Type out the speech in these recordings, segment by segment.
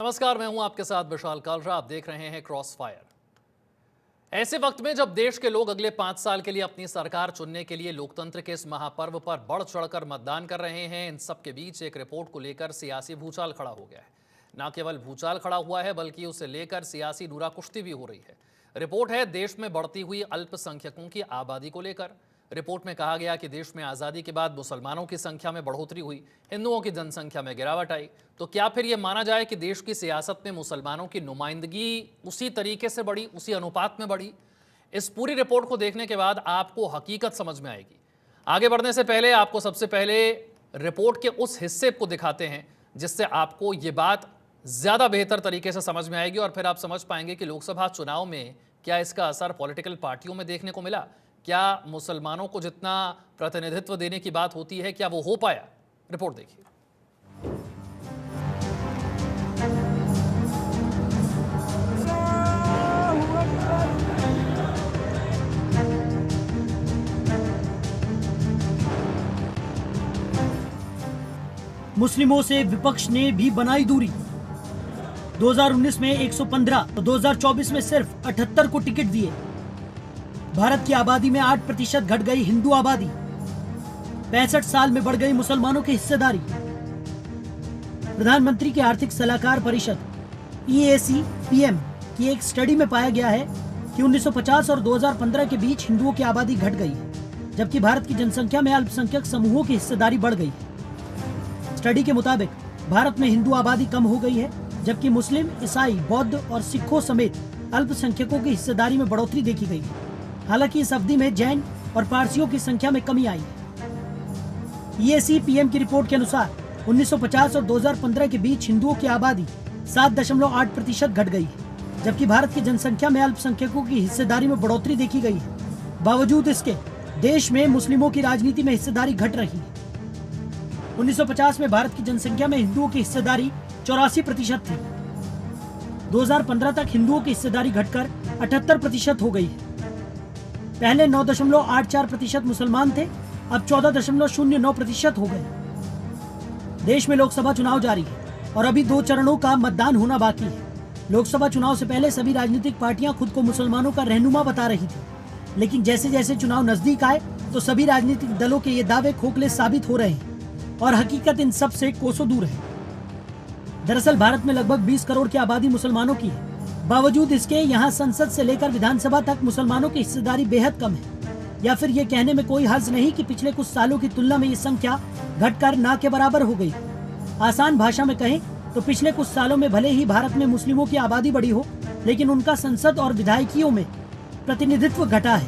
नमस्कार, मैं हूं आपके साथ विशाल कालरा। आप देख रहे हैं क्रॉस फायर। ऐसे वक्त में जब देश के लोग अगले 5 साल के लिए अपनी सरकार चुनने के लिए लोकतंत्र के इस महापर्व पर बढ़ चढ़कर मतदान कर रहे हैं, इन सब के बीच एक रिपोर्ट को लेकर सियासी भूचाल खड़ा हो गया है। न केवल भूचाल खड़ा हुआ है बल्कि उसे लेकर सियासी नूरा कुश्ती भी हो रही है। रिपोर्ट है देश में बढ़ती हुई अल्पसंख्यकों की आबादी को लेकर। रिपोर्ट में कहा गया कि देश में आज़ादी के बाद मुसलमानों की संख्या में बढ़ोतरी हुई, हिंदुओं की जनसंख्या में गिरावट आई। तो क्या फिर यह माना जाए कि देश की सियासत में मुसलमानों की नुमाइंदगी उसी तरीके से बढ़ी, उसी अनुपात में बढ़ी? इस पूरी रिपोर्ट को देखने के बाद आपको हकीकत समझ में आएगी। आगे बढ़ने से पहले आपको सबसे पहले रिपोर्ट के उस हिस्से को दिखाते हैं जिससे आपको ये बात ज़्यादा बेहतर तरीके से समझ में आएगी और फिर आप समझ पाएंगे कि लोकसभा चुनाव में क्या इसका असर पॉलिटिकल पार्टियों में देखने को मिला। क्या मुसलमानों को जितना प्रतिनिधित्व देने की बात होती है, क्या वो हो पाया? रिपोर्ट देखिए। मुस्लिमों से विपक्ष ने भी बनाई दूरी। 2019 में 115 तो 2024 में सिर्फ 78 को टिकट दिए। भारत की आबादी में 8% घट गई हिंदू आबादी। 65 साल में बढ़ गई मुसलमानों की हिस्सेदारी। प्रधानमंत्री की आर्थिक सलाहकार परिषद EAC-PM की एक स्टडी में पाया गया है कि 1950 और 2015 के बीच हिंदुओं की आबादी घट गई है, जबकि भारत की जनसंख्या में अल्पसंख्यक समूहों की हिस्सेदारी बढ़ गई है। स्टडी के मुताबिक भारत में हिंदू आबादी कम हो गई है, जबकि मुस्लिम, ईसाई, बौद्ध और सिखों समेत अल्पसंख्यकों की हिस्सेदारी में बढ़ोतरी देखी गई है। हालांकि इस अवधि में जैन और पारसियों की संख्या में कमी आई है। EAC-PM की रिपोर्ट के अनुसार 1950 और 2015 के बीच हिंदुओं की आबादी 7.8% घट गई है, जबकि भारत की जनसंख्या में अल्पसंख्यकों की हिस्सेदारी में बढ़ोतरी देखी गई है। बावजूद इसके देश में मुस्लिमों की राजनीति में हिस्सेदारी घट रही है। 1950 में भारत की जनसंख्या में हिंदुओं की हिस्सेदारी 84% थी। 2015 तक हिंदुओं की हिस्सेदारी घटकर 78% हो गई है। पहले 9.84% मुसलमान थे, अब 14.09% हो गए। देश में लोकसभा चुनाव जारी है और अभी 2 चरणों का मतदान होना बाकी है। लोकसभा चुनाव से पहले सभी राजनीतिक पार्टियां खुद को मुसलमानों का रहनुमा बता रही थी, लेकिन जैसे जैसे चुनाव नजदीक आए तो सभी राजनीतिक दलों के ये दावे खोखले साबित हो रहे हैं और हकीकत इन सब से कोसों दूर है। दरअसल भारत में लगभग 20 करोड़ की आबादी मुसलमानों की है। बावजूद इसके यहाँ संसद से लेकर विधानसभा तक मुसलमानों की हिस्सेदारी बेहद कम है। या फिर ये कहने में कोई हर्ज नहीं कि पिछले कुछ सालों की तुलना में ये संख्या घटकर ना के बराबर हो गई। आसान भाषा में कहें तो पिछले कुछ सालों में भले ही भारत में मुस्लिमों की आबादी बढ़ी हो, लेकिन उनका संसद और विधायिकियों में प्रतिनिधित्व घटा है।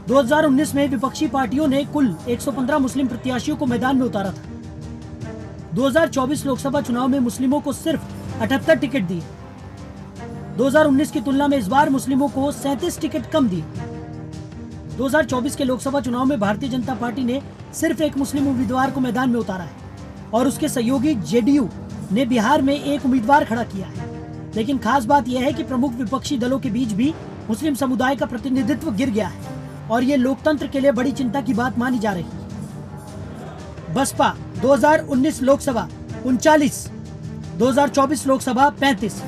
2019 में विपक्षी पार्टियों ने कुल 115 मुस्लिम प्रत्याशियों को मैदान में उतारा था। 2024 लोकसभा चुनाव में मुस्लिमों को सिर्फ 78 टिकट दिए। 2019 की तुलना में इस बार मुस्लिमों को 37 टिकट कम दिए। 2024 के लोकसभा चुनाव में भारतीय जनता पार्टी ने सिर्फ एक मुस्लिम उम्मीदवार को मैदान में उतारा है और उसके सहयोगी JDU ने बिहार में एक उम्मीदवार खड़ा किया है। लेकिन खास बात यह है कि प्रमुख विपक्षी दलों के बीच भी मुस्लिम समुदाय का प्रतिनिधित्व गिर गया है और ये लोकतंत्र के लिए बड़ी चिंता की बात मानी जा रही है। बसपा 2019 लोकसभा 39, 2024 लोकसभा 35,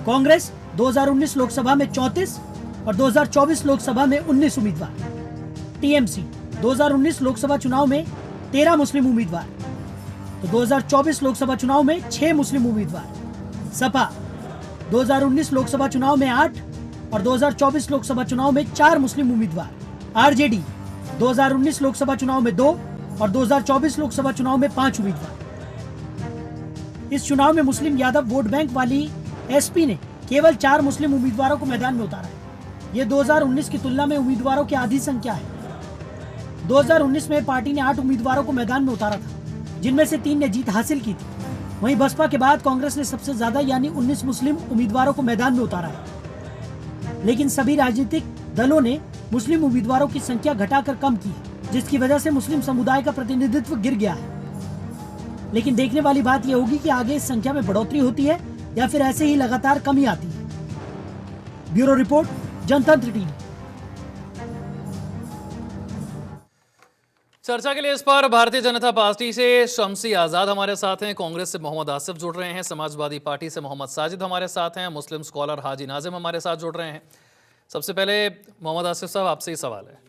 कांग्रेस 2019 लोकसभा में 34 और 2024 लोकसभा में 19 उम्मीदवार, TMC 2019 लोकसभा चुनाव में 13 मुस्लिम उम्मीदवार, तो 2024 लोकसभा चुनाव में 6 मुस्लिम उम्मीदवार, सपा 2019 लोकसभा चुनाव में 8 और 2024 लोकसभा चुनाव में 4 मुस्लिम उम्मीदवार, RJD 2019 लोकसभा चुनाव में 2 और 2024 लोकसभा चुनाव में 5 उम्मीदवार। इस चुनाव में मुस्लिम यादव वोट बैंक वाली SP ने केवल 4 मुस्लिम उम्मीदवारों को मैदान में उतारा है। ये 2019 की तुलना में उम्मीदवारों की आधी संख्या है। 2019 में पार्टी ने 8 उम्मीदवारों को मैदान में उतारा था, जिनमें से 3 ने जीत हासिल की थी। वहीं बसपा के बाद कांग्रेस ने सबसे ज्यादा यानी 19 मुस्लिम उम्मीदवारों को मैदान में उतारा है। लेकिन सभी राजनीतिक दलों ने मुस्लिम उम्मीदवारों की संख्या घटाकर कम की है, जिसकी वजह से मुस्लिम समुदाय का प्रतिनिधित्व गिर गया है। लेकिन देखने वाली बात यह होगी कि आगे इस संख्या में बढ़ोतरी होती है या फिर ऐसे ही लगातार कमी आती है। ब्यूरो रिपोर्ट, जनतंत्र टीवी। चर्चा के लिए इस पर भारतीय जनता पार्टी से शमसी आजाद हमारे साथ हैं, कांग्रेस से मोहम्मद आसिफ जुड़ रहे हैं, समाजवादी पार्टी से मोहम्मद साजिद हमारे साथ हैं, मुस्लिम स्कॉलर हाजी नाजिम हमारे साथ जुड़ रहे हैं। सबसे पहले मोहम्मद आसिफ साहब, आपसे ही सवाल है।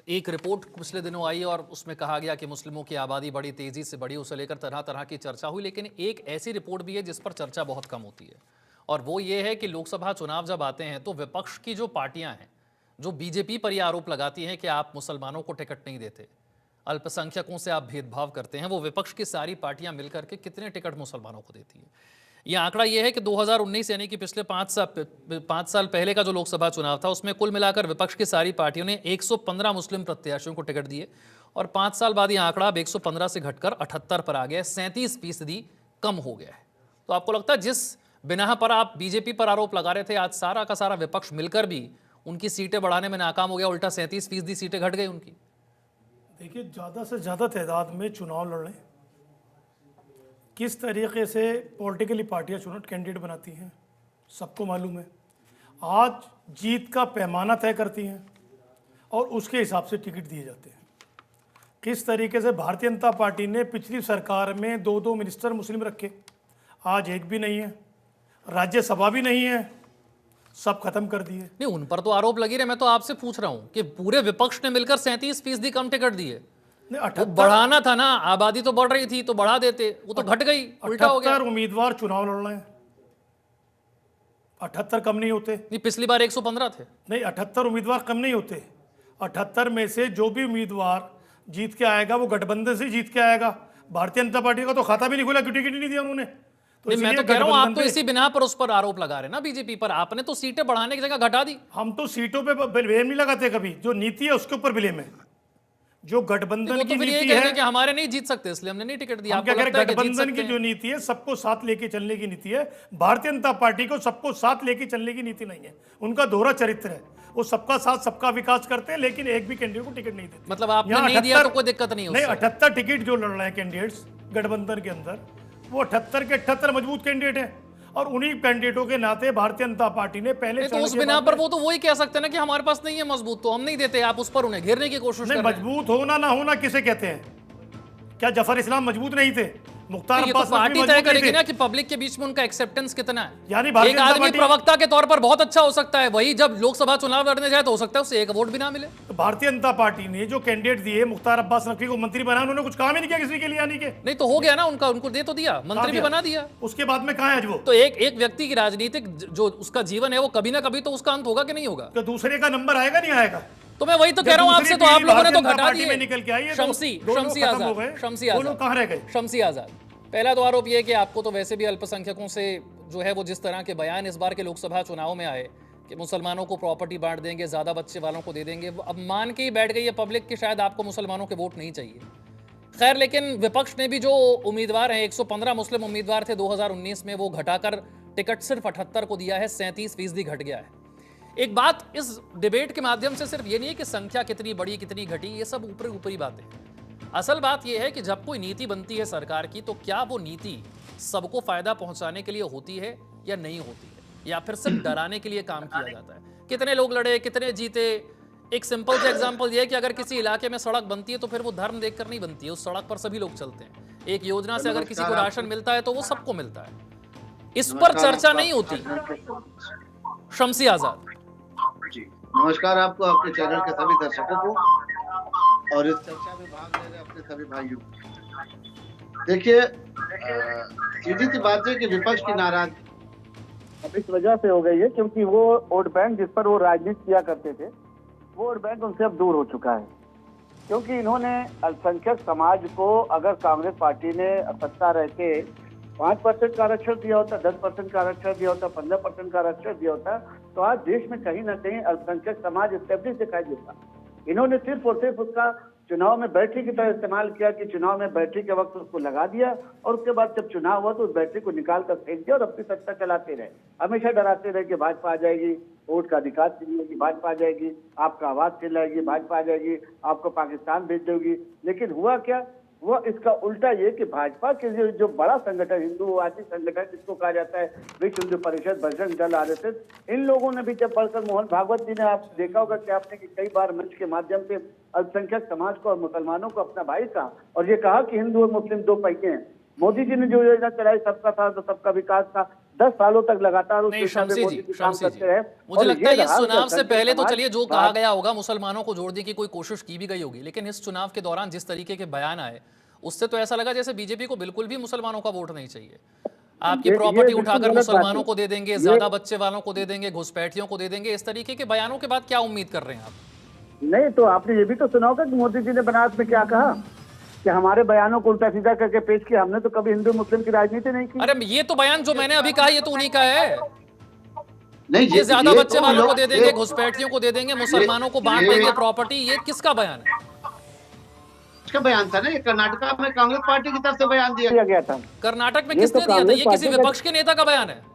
एक रिपोर्ट पिछले दिनों आई और उसमें कहा गया कि मुस्लिमों की आबादी बड़ी तेजी से बढ़ी, उसे लेकर तरह तरह की चर्चा हुई, लेकिन एक ऐसी रिपोर्ट भी है जिस पर चर्चा बहुत कम होती है, और वो ये है कि लोकसभा चुनाव जब आते हैं तो विपक्ष की जो पार्टियां हैं, जो बीजेपी पर यह आरोप लगाती हैं कि आप मुसलमानों को टिकट नहीं देते, अल्पसंख्यकों से आप भेदभाव करते हैं, वो विपक्ष की सारी पार्टियां मिलकर के कितने टिकट मुसलमानों को देती हैं। ये आंकड़ा ये है कि 2019 यानी कि पिछले 5 साल पहले का जो लोकसभा चुनाव था, उसमें कुल मिलाकर विपक्ष की सारी पार्टियों ने 115 मुस्लिम प्रत्याशियों को टिकट दिए, और 5 साल बाद ये आंकड़ा अब 115 से घटकर 78 पर आ गया, 37% कम हो गया है। तो आपको लगता है जिस बिना पर आप बीजेपी पर आरोप लगा रहे थे, आज सारा का सारा विपक्ष मिलकर भी उनकी सीटें बढ़ाने में नाकाम हो गया, उल्टा 37% सीटें घट गई उनकी? देखिए, ज़्यादा से ज़्यादा तादाद में चुनाव लड़ें, किस तरीके से पॉलिटिकली पार्टियां चुनाव कैंडिडेट बनाती हैं सबको मालूम है। आज जीत का पैमाना तय करती हैं और उसके हिसाब से टिकट दिए जाते हैं। किस तरीके से भारतीय जनता पार्टी ने पिछली सरकार में 2 मिनिस्टर मुस्लिम रखे, आज एक भी नहीं है, राज्यसभा भी नहीं है, सब खत्म कर दिए। नहीं, उन पर तो आरोप लगी रहे। मैं तो आपसे पूछ रहा हूं कि पूरे विपक्ष ने मिलकर 37% कम टिकट दिए। वो बढ़ाना था ना, आबादी तो बढ़ रही थी तो बढ़ा देते, वो तो घट गई, उल्टा हो गया। 78 उम्मीदवार चुनाव लड़ रहे हैं, 78 कम नहीं होते। नहीं, पिछली बार 115 थे। नहीं, 78 उम्मीदवार कम नहीं होते। 78 में से जो भी उम्मीदवार जीत के आएगा वो गठबंधन से जीत के आएगा। भारतीय जनता पार्टी का तो खाता भी नहीं खुला, क्यों टिकट नहीं दिया उन्होंने। तो मैं तो कह रहा हूं, आप तो इसी बिना पर उस पर आरोप लगा रहे हैं ना बीजेपी पर। आपने तो सीटें बढ़ाने की जगह घटा दी। हम तो सीटों पे ब्लेम नहीं लगाते कभी, जो नीति है उसके ऊपर ब्लेम है। जो गठबंधन की नीति है कि हमारे नहीं जीत सकते इसलिए हमने नहीं टिकट दिया। हम क्या कह रहे हैं, गठबंधन की जो नीति है सबको साथ लेके चलने की नीति है। भारतीय जनता पार्टी को सबको साथ लेके चलने की नीति नहीं है। उनका दोहरा चरित्र है, वो सबका साथ सबका विकास करते हैं, लेकिन एक भी कैंडिडेट को टिकट नहीं देते। मतलब आपने नहीं दिया तो कोई दिक्कत नहीं है? नहीं, 78 टिकट जो लड़ रहे हैं कैंडिडेट्स गठबंधन के अंदर, वो 78 के 78 मजबूत कैंडिडेट हैं, और उन्हीं कैंडिडेटों के नाते भारतीय जनता पार्टी ने पहले तो उस बिना पर वो तो वही कह सकते हैं ना कि हमारे पास नहीं है मजबूत, तो हम नहीं देते। आप उस पर उन्हें घेरने की कोशिश कर रहे हैं। मजबूत होना ना होना किसे कहते हैं? क्या जफर इस्लाम मजबूत नहीं थे? मुख्तार अब्बास पार्टी तय करेगी ना कि पब्लिक के बीच में उनका एक्सेप्टेंस कितना है। यानी एक आदमी प्रवक्ता के तौर पर बहुत अच्छा हो सकता है, वही जब लोकसभा चुनाव लड़ने जाए तो हो सकता है उसे एक वोट भी ना मिले। तो भारतीय जनता पार्टी ने जो कैंडिडेट दिए, मुख्तार अब्बास नकवी को मंत्री बनाया, उन्होंने कुछ काम ही नहीं किया किसी के लिए आने के। नहीं तो हो गया ना उनका, उनको दे तो दिया, मंत्री भी बना दिया। उसके बाद में कहां है वो? तो एक व्यक्ति की राजनीतिक जो उसका जीवन है वो कभी ना कभी तो उसका अंत होगा कि नहीं होगा? तो दूसरे का नंबर आएगा नहीं आएगा? तो मैं वही तो कह रहा हूं आपसे, तो आप लोगों ने तो घटा दिए। निकल के आई शमसी आजाद, कहां रह गए? शमसी आजाद, पहला तो आरोप यह है कि आपको तो वैसे भी अल्पसंख्यकों से जो है वो जिस तरह के बयान इस बार के लोकसभा चुनाव में आए कि मुसलमानों को प्रॉपर्टी बांट देंगे, ज्यादा बच्चे वालों को दे देंगे, अब मान के ही बैठ गई है पब्लिक कि शायद आपको मुसलमानों के वोट नहीं चाहिए। खैर, लेकिन विपक्ष ने भी जो उम्मीदवार हैं, 115 मुस्लिम उम्मीदवार थे 2019 में, वो घटाकर टिकट सिर्फ 78 को दिया है, 37% घट गया है। एक बात इस डिबेट के माध्यम से सिर्फ ये नहीं है कि संख्या कितनी बढ़ी कितनी घटी, ये सब ऊपरी बातें। असल बात यह है कि जब कोई नीति बनती है सरकार की, तो क्या वो नीति सबको फायदा पहुंचाने के लिए होती है या नहीं होती है, या फिर सिर्फ डराने के लिए काम किया जाता है? कितने लोग लड़े, कितने जीते? एक सिंपल सा एग्जांपल ये है कि अगर किसी इलाके में सड़क बनती है तो फिर वो धर्म देखकर नहीं बनती है, उस सड़क पर सभी लोग चलते हैं। एक योजना से अगर किसी को राशन मिलता है तो वो सबको मिलता है, इस पर चर्चा नहीं होती। शमसी आजाद जी, नमस्कार आपको, आपके चैनल के सभी दर्शकों को और इस चर्चा में भाग ले रहे अपने सभी भाइयों को। देखिए, सीधी सी बात है कि विपक्ष की नाराजगी अब इस वजह से हो गई है क्योंकि वो वोट बैंक जिस पर वो राजनीति किया करते थे, वो वोट बैंक उनसे अब दूर हो चुका है। क्योंकि इन्होंने अल्पसंख्यक समाज को, अगर कांग्रेस पार्टी ने सत्ता रहते 5% का आरक्षण दिया होता, 10% का आरक्षण दिया होता, 15% का आरक्षण दिया होता, तो आज देश में कहीं ना कहीं अल्पसंख्यक समाज स्टेबलिश दिखाई देता। इन्होंने सिर्फ और सिर्फ उसका चुनाव में बैटरी की तरह इस्तेमाल किया कि चुनाव में बैटरी के वक्त उसको लगा दिया, और उसके बाद जब चुनाव हुआ तो उस बैटरी को निकाल कर फेंक दिया और अपनी सत्ता चलाते रहे। हमेशा डराते रहे कि भाजपा आ जाएगी, वोट का अधिकार छीनेगी, भाजपा आ जाएगी, आपका आवाज चिल्लाएगी, भाजपा आ जाएगी, आपको पाकिस्तान भेज देगी। लेकिन हुआ क्या? वो इसका उल्टा ये कि भाजपा के जो बड़ा संगठन हिंदूवादी संगठन जिसको कहा जाता है विश्व हिंदू परिषद, बजरंग दल, आरएसएस, इन लोगों ने भी जब बढ़कर मोहन भागवत जी ने आप देखा होगा कि आपने कि कई बार मंच के माध्यम से अल्पसंख्यक समाज को और मुसलमानों को अपना भाई कहा और ये कहा कि हिंदू और मुस्लिम दो पहिए हैं। मोदी जी ने जो योजना चलाई सबका साथ तो सबका विकास था, 10 सालों तक लगातार उस नहीं, दिशा में शमसी मोदी जी, जी काम शमसी करते जी, रहे। मुझे और लगता है ये इस रहा कि चुनाव से अल्पसंख्यक पहले तो समाज चलिए जो बात- कहा गया होगा मुसलमानों को जोड़ने की कोई कोशिश की भी गई होगी, लेकिन इस चुनाव के दौरान जिस तरीके के बयान आए उससे तो ऐसा लगा जैसे बीजेपी को बिल्कुल भी मुसलमानों का वोट नहीं चाहिए। आपकी ये प्रॉपर्टी बिल्कुल उठाकर गलत बात मुसलमानों है। को दे देंगे, ज्यादा बच्चे वालों को दे देंगे, घुसपैठियों को दे देंगे, इस तरीके के बयानों के बाद क्या उम्मीद कर रहे हैं आप? नहीं तो आपने ये भी तो सुना होगा कि मोदी जी ने बनारस में क्या कहा कि हमारे बयानों को उल्टा सीधा करके पेश किया, हमने तो कभी हिंदू मुस्लिम की राजनीति नहीं की। अरे ये तो बयान जो मैंने अभी कहा ये तो उन्हीं का है। नहीं, ये ज्यादा बच्चे तो वालों को लोग- दे देंगे, ये- घुसपैठियों को दे देंगे, मुसलमानों को बांट ये- देंगे प्रॉपर्टी, ये किसका बयान है? इसका बयान था ना, ये कर्नाटका में कांग्रेस पार्टी की तरफ से बयान दिया। दिया गया था। कर्नाटक में ये किसने तो दिया था? कांग्रेस ये किसी पार्टी का- विपक्ष के नेता का बयान है।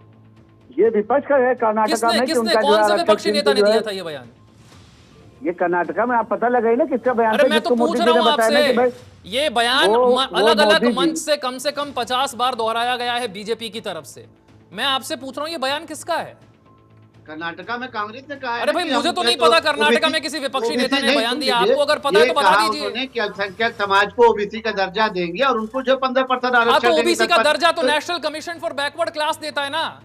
ये विपक्ष का है कर्नाटका किसने में कि किसने उनका जो कौन से आरक्षण विपक्षी नेता ने जो है, दिया था ये बयान? ये कर्नाटका में आप पता लगाइए ना किसका बयान अरे था, मैं तो जिसको पूछ मोदी रहा जी ने हूं बताया ना कि भाई आपसे, ये बयान वो अलग अलग मोदी जी- मंच से कम 50 बार दोहराया गया है बीजेपी की तरफ से। मैं आपसे पूछ रहा हूं ये बयान किसका है? कर्नाटका में कांग्रेस ने कहा है अरे ना भाई कि मुझे हम तो नहीं तो पता कर्नाटका OBC में किसी विपक्षी नेता ने नहीं, बयान दिया। सुनिए, आपको अगर पता है तो बता कहा दीजिए। उन्होंने कि अल्पसंख्यक समाज को ओबीसी का दर्जा देंगे और उनको जो 15% हाँ तो आरक्षण देंगे। ओबीसी का 10%। दर्जा तो national commission for backward class देता है ना।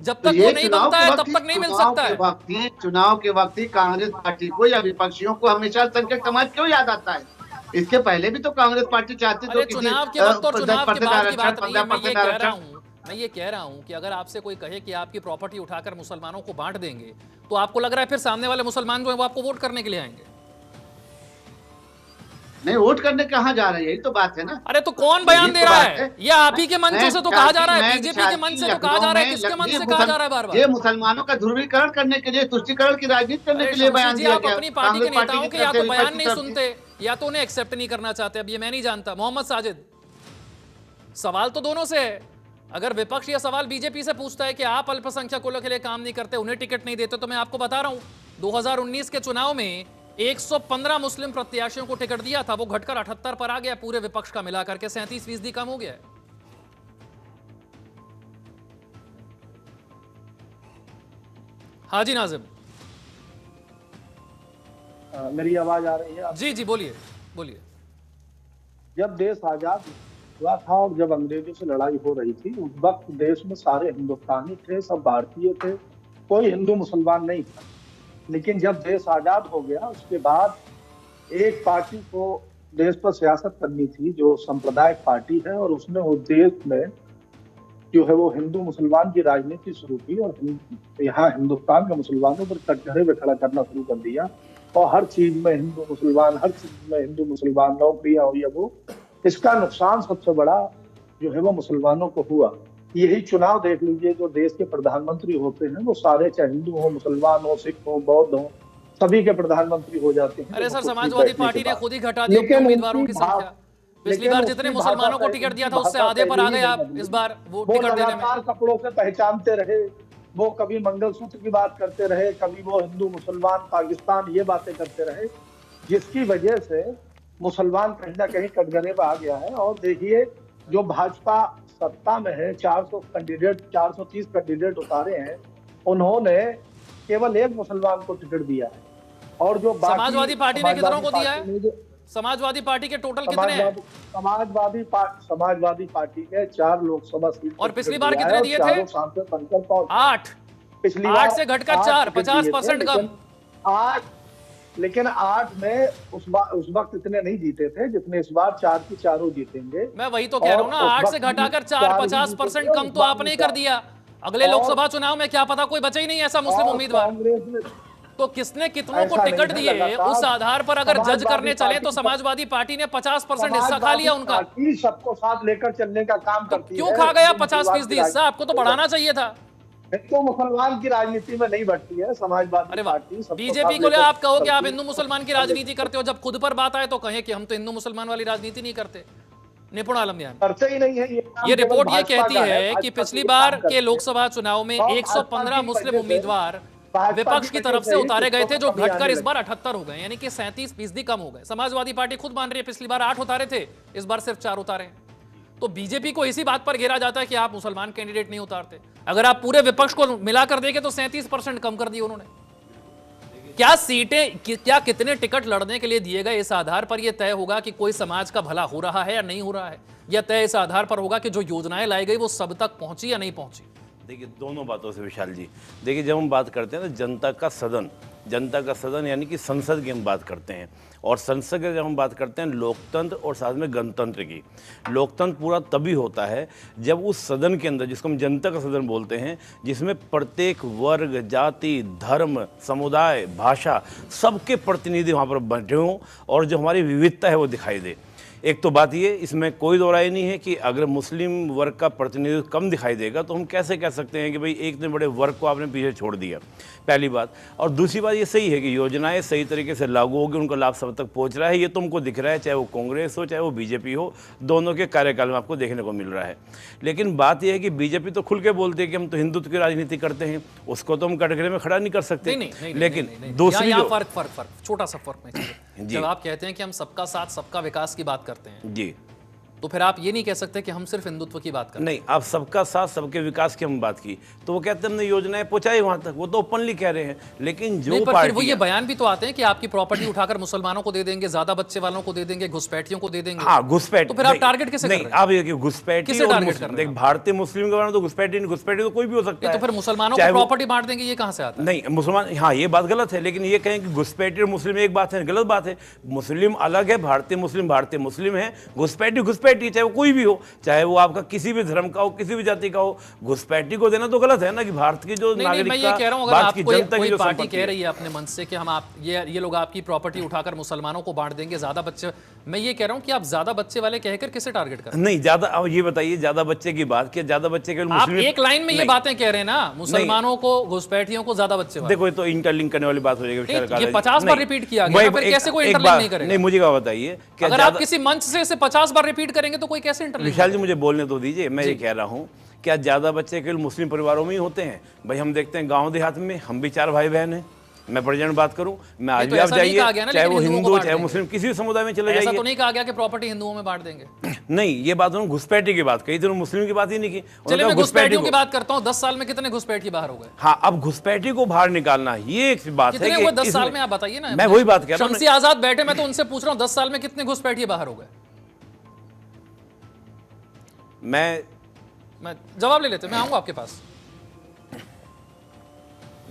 जब तो तक ये वो नहीं चुनाव बनता के है वक्त तब ही- तक नहीं मिल चुनाव सकता के है। वक्त ही चुनाव के वक्त ही कांग्रेस पार्टी को या विपक्षियों को हमेशा अल्पसंख्यक समाज क्यों याद आता है? इसके पहले भी तो कांग्रेस पार्टी चाहती अरे थी चुनाव के वक्त और चुनाव के बाद की बात नहीं है। मैं ये कह रहा हूं कि अगर आपसे कोई कहे कि आपकी प्रॉपर्टी उठाकर मुसलमानों को बांट देंगे तो आपको लग रहा है फिर सामने वाले मुसलमान जो है वो आपको वोट करने के लिए आएंगे? नहीं, वोट करने कहाँ जा रहे हैं, यही तो बात है ना। अरे तो कौन बयान यही दे तो रहा बात है? ये आप ही के मंचों से तो कहा जा रहा है, मैं बीजेपी के मंच से तो कहा जा रहा है, किसके मंच से कहा जा रहा है बार बार? ये मुसलमानों का ध्रुवीकरण करने के लिए, तुष्टीकरण की राजनीति करने अरे के लिए शमशी बयान जी, दिया आप गया। अपनी पार्टी के कांग्रेस नेताओं की के तरफ या से, तो विपक्ष बयान की नहीं तरफ से। सुनते या तो उन्हें एक्सेप्ट नहीं करना चाहते। अब ये मैं नहीं जानता। मोहम्मद साजिद, सवाल तो दोनों से है। अगर विपक्ष यह सवाल बीजेपी से पूछता है कि आप अल्पसंख्यकों के लिए काम नहीं करते, उन्हें टिकट नहीं देते, तो मैं आपको बता रहा हूं 2019 के चुनाव में 115 मुस्लिम प्रत्याशियों को टिकट दिया था, वो घटकर 78 पर आ गया। पूरे विपक्ष का मिलाकर के 37% कम हो गया है। हाजी नाजिम, मेरी आवाज आ रही है? जी जी बोलिए बोलिए। जब देश आजाद हुआ था और जब अंग्रेजों से लड़ाई हो रही थी, उस वक्त देश में सारे हिंदुस्तानी थे, सब भारतीय थे, कोई हिंदू मुसलमान नहीं था। लेकिन जब देश आजाद हो गया उसके बाद एक पार्टी को देश पर सियासत करनी थी जो सांप्रदायिक पार्टी है, और उसने उस देश में जो है वो हिंदू मुसलमान की राजनीति शुरू की और यहाँ हिंदुस्तान के मुसलमानों पर कटघरे में खड़ा करना शुरू कर दिया। और हर चीज में हिंदू मुसलमान, हर चीज में हिंदू मुसलमान, नौकरियां हुई, वो इसका नुकसान सबसे बड़ा जो है वो मुसलमानों को हुआ। यही चुनाव देख लीजिए, जो देश के प्रधानमंत्री होते हैं वो सारे चाहे हिंदू हो, मुसलमान हो, सिख हो, बौद्ध हो, सभी के प्रधानमंत्री हो जाते हैं। अरे सर, तो समाजवादी पार्टी ने खुद ही घटा दी अपने उम्मीदवारों की संख्या। पिछली बार जितने मुसलमानों को टिकट दिया था उससे आधे पर आ गए आप इस बार वो टिकट देने में। कपड़ों से पहचानते रहे, वो कभी मंगलसूत्र की बात करते रहे, कभी वो हिंदू मुसलमान पाकिस्तान ये बातें करते रहे, जिसकी वजह से मुसलमान कहीं ना कहीं कटघरे पर आ गया है। और देखिए, जो भाजपा सत्ता में है, 430 कैंडिडेट उतारे हैं, उन्होंने केवल एक मुसलमान को टिकट दिया है। और जो समाजवादी पार्टी ने कितनों को दिया है? समाजवादी पार्टी के टोटल कितने हैं? समाजवादी पार्टी के 4 लोकसभा सीट। और पिछली बार कितने दिए थे? 8। पिछली 8 से घटकर 4, 50% कम। 8, लेकिन 8 में उस वक्त इतने नहीं जीते थे जितने इस बार 4 की चारों जीतेंगे। मैं वही तो कह रहा हूँ ना, 8 से घटाकर 4, 50% कम तो आपने ही कर दिया। अगले लोकसभा चुनाव में क्या पता कोई बचे ही नहीं ऐसा मुस्लिम उम्मीदवार। तो किसने कितनों को टिकट दिए, उस आधार पर अगर जज करने चले तो समाजवादी पार्टी ने 50% हिस्सा खा लिया उनका। सबको साथ लेकर चलने का काम करती है। क्यों खा गया 50% हिस्सा? आपको तो बढ़ाना चाहिए था। तो मुसलमान की राजनीति में नहीं बढ़ती है समाजवादी पार्टी। बीजेपी को आप कहो कि आप हिंदू मुसलमान की राजनीति करते हो, जब खुद पर बात आए तो कहें कि हम तो हिंदू मुसलमान वाली राजनीति नहीं करते। निपुण आलम बयान करते ही नहीं है। ये रिपोर्ट ये कहती है कि पिछली बार के लोकसभा चुनाव में 115 मुस्लिम उम्मीदवार भाजपा विपक्ष की तरफ से सही, उतारे गए थे, जो उसको कमी घटकर आने इस लगी। बार 78 हो गए, यानी कि 37% कम हो गए। समाजवादी पार्टी खुद मान रही है पिछली बार 8 उतारे थे, इस बार सिर्फ 4 उतारे हैं। तो बीजेपी को इसी बात पर घेरा जाता है कि आप मुसलमान कैंडिडेट नहीं उतारते। अगर आप पूरे विपक्ष को मिलाकर देंगे तो 37% कम कर दिए उन्होंने। क्या सीटें, क्या कितने टिकट लड़ने के लिए दिए गए, इस आधार पर यह तय होगा कि कोई समाज का भला हो रहा है या नहीं हो रहा है, या तय इस आधार पर होगा कि जो योजनाएं लाई गई वो सब तक पहुंची या नहीं पहुंची? देखिए, दोनों बातों से विशाल जी, देखिए जब हम बात करते हैं ना जनता का सदन यानी कि संसद की हम बात करते हैं, और संसद की जब हम बात करते हैं लोकतंत्र और साथ में गणतंत्र की, लोकतंत्र पूरा तभी होता है जब उस सदन के अंदर, जिसको हम जनता का सदन बोलते हैं, जिसमें प्रत्येक वर्ग, जाति, धर्म, समुदाय, भाषा, सबके प्रतिनिधि वहाँ पर बैठे हों और जो हमारी विविधता है वो दिखाई दे। एक तो बात ये, इसमें कोई दो राय नहीं है कि अगर मुस्लिम वर्ग का प्रतिनिधित्व कम दिखाई देगा तो हम कैसे कह सकते हैं कि भाई एक इतने बड़े वर्ग को आपने पीछे छोड़ दिया, पहली बात। और दूसरी बात ये सही है कि योजनाएं सही तरीके से लागू होगी, उनका लाभ सब तक पहुंच रहा है, ये तुमको दिख रहा है, चाहे वो कांग्रेस हो चाहे वो बीजेपी हो, दोनों के कार्यकाल में आपको देखने को मिल रहा है। लेकिन बात यह है कि बीजेपी तो खुल के बोलती है कि हम तो हिंदुत्व की राजनीति करते हैं, उसको तो हम कटघरे में खड़ा नहीं कर सकते। लेकिन दूसरी फर्क छोटा सा फर्क में, जब आप कहते हैं कि हम सबका साथ सबका विकास की बात करते हैं जी, तो फिर आप ये नहीं कह सकते कि हम सिर्फ हिंदुत्व की बात करें। नहीं, आप सबका साथ सबके विकास की हम बात की तो वो कहते हैं हमने योजनाएं पहुंचाई वहां तक, वो तो ओपनली कह रहे हैं। लेकिन जो नहीं, पर फिर वो ये पार्टियां, बयान भी तो आते हैं कि आपकी प्रॉपर्टी उठाकर मुसलमानों को दे देंगे, ज्यादा बच्चे वालों को दे देंगे, घुसपैठियों को दे देंगे। हाँ, घुसपैठ, तो फिर आप टारगेट किसे कर रहे हैं? आप ये कि घुसपैठी किसे और टारगेट मुस्लिम, कर रहे हैं देख भारतीय मुस्लिम के बारे में तो घुसपैठी तो कोई भी हो सकता ये है। तो फिर मुसलमानों चाहे को वो- प्रॉपर्टी बांट देंगे, ये कहां से आता है? नहीं, मुसलमान, हाँ ये बात गलत है, लेकिन ये कहें कि घुसपैठी और मुस्लिम एक बात है, गलत बात है। मुस्लिम अलग है, भारतीय मुस्लिम है, घुसपैठी चाहे वो कोई भी हो, चाहे वो आपका किसी भी धर्म का हो, किसी भी जाति का हो, घुसपैठी को देना तो गलत है ना। कि भारत की जो नहीं, मैं ये नागरिकता, कह रहा हूं, अगर भारत की आपको जनता की कोई जो पार्टी संपत्ति कह है। रही है अपने मन से कि हम आप ये लोग आपकी प्रॉपर्टी उठाकर मुसलमानों को बांट देंगे, ज्यादा बच्चे, मैं ये कह रहा हूं कि आप ज्यादा बच्चे वाले कहकर किसे टारगेट कर रहे हैं? नहीं, ज्यादा, अब ये बताइए, ज्यादा बच्चे की बात की, ज्यादा बच्चे के आप मुस्लिम, एक लाइन में ये नहीं, बातें कह रहे हैं ना, मुसलमानों को, घुसपैठियों को, ज्यादा बच्चे वाले। देखो ये तो इंटरलिंक करने वाली बात हो जाएगी। ये 50 बार रिपीट किया गया, फिर कैसे कोई इंटरलिंक नहीं करेगा? नहीं, मुझे क्या बताइए, अगर आप किसी मंच से इसे 50 बार रिपीट करेंगे तो कोई कैसे इंटरलिंक? विशाल जी मुझे बोलने तो दीजिए, मैं ये कह रहा हूँ, क्या ज्यादा बच्चे केवल मुस्लिम परिवारों में ही होते हैं? भाई हम देखते हैं गांव देहात में हम भी 4 भाई बहन हैं। मैं प्रेजेंट बात करूं, मैं आज तो भी, आप ऐसा नहीं जाइए, कहा गया ना, चाहे लेकिन वो हिंदुओं हिंदू को चाहे बांट मुस्लिम, किसी भी समुदाय में चले ऐसा जाइए। तो नहीं कहा गया कि प्रॉपर्टी हिंदुओं में बांट देंगे। नहीं, ये बात उन्होंने घुसपैठी की बात कही थी, मुस्लिम की बात ही नहीं की। चलिए मैं घुसपैठियों की बात करता हूं, 10 साल में कितने घुसपैठी बाहर हो गए? हाँ, अब घुसपैठी को बाहर निकालना ये एक बात है कितने कि हुए 10 साल इसमें- में, आप बताइए ना। मैं वही बात कह रहा हूं। शमसी आजाद बैठे, मैं तो उनसे पूछ रहा हूं 10 साल में कितने घुसपैठी बाहर हो गए? मैं जवाब ले लेते, मैं आऊंगा आपके पास।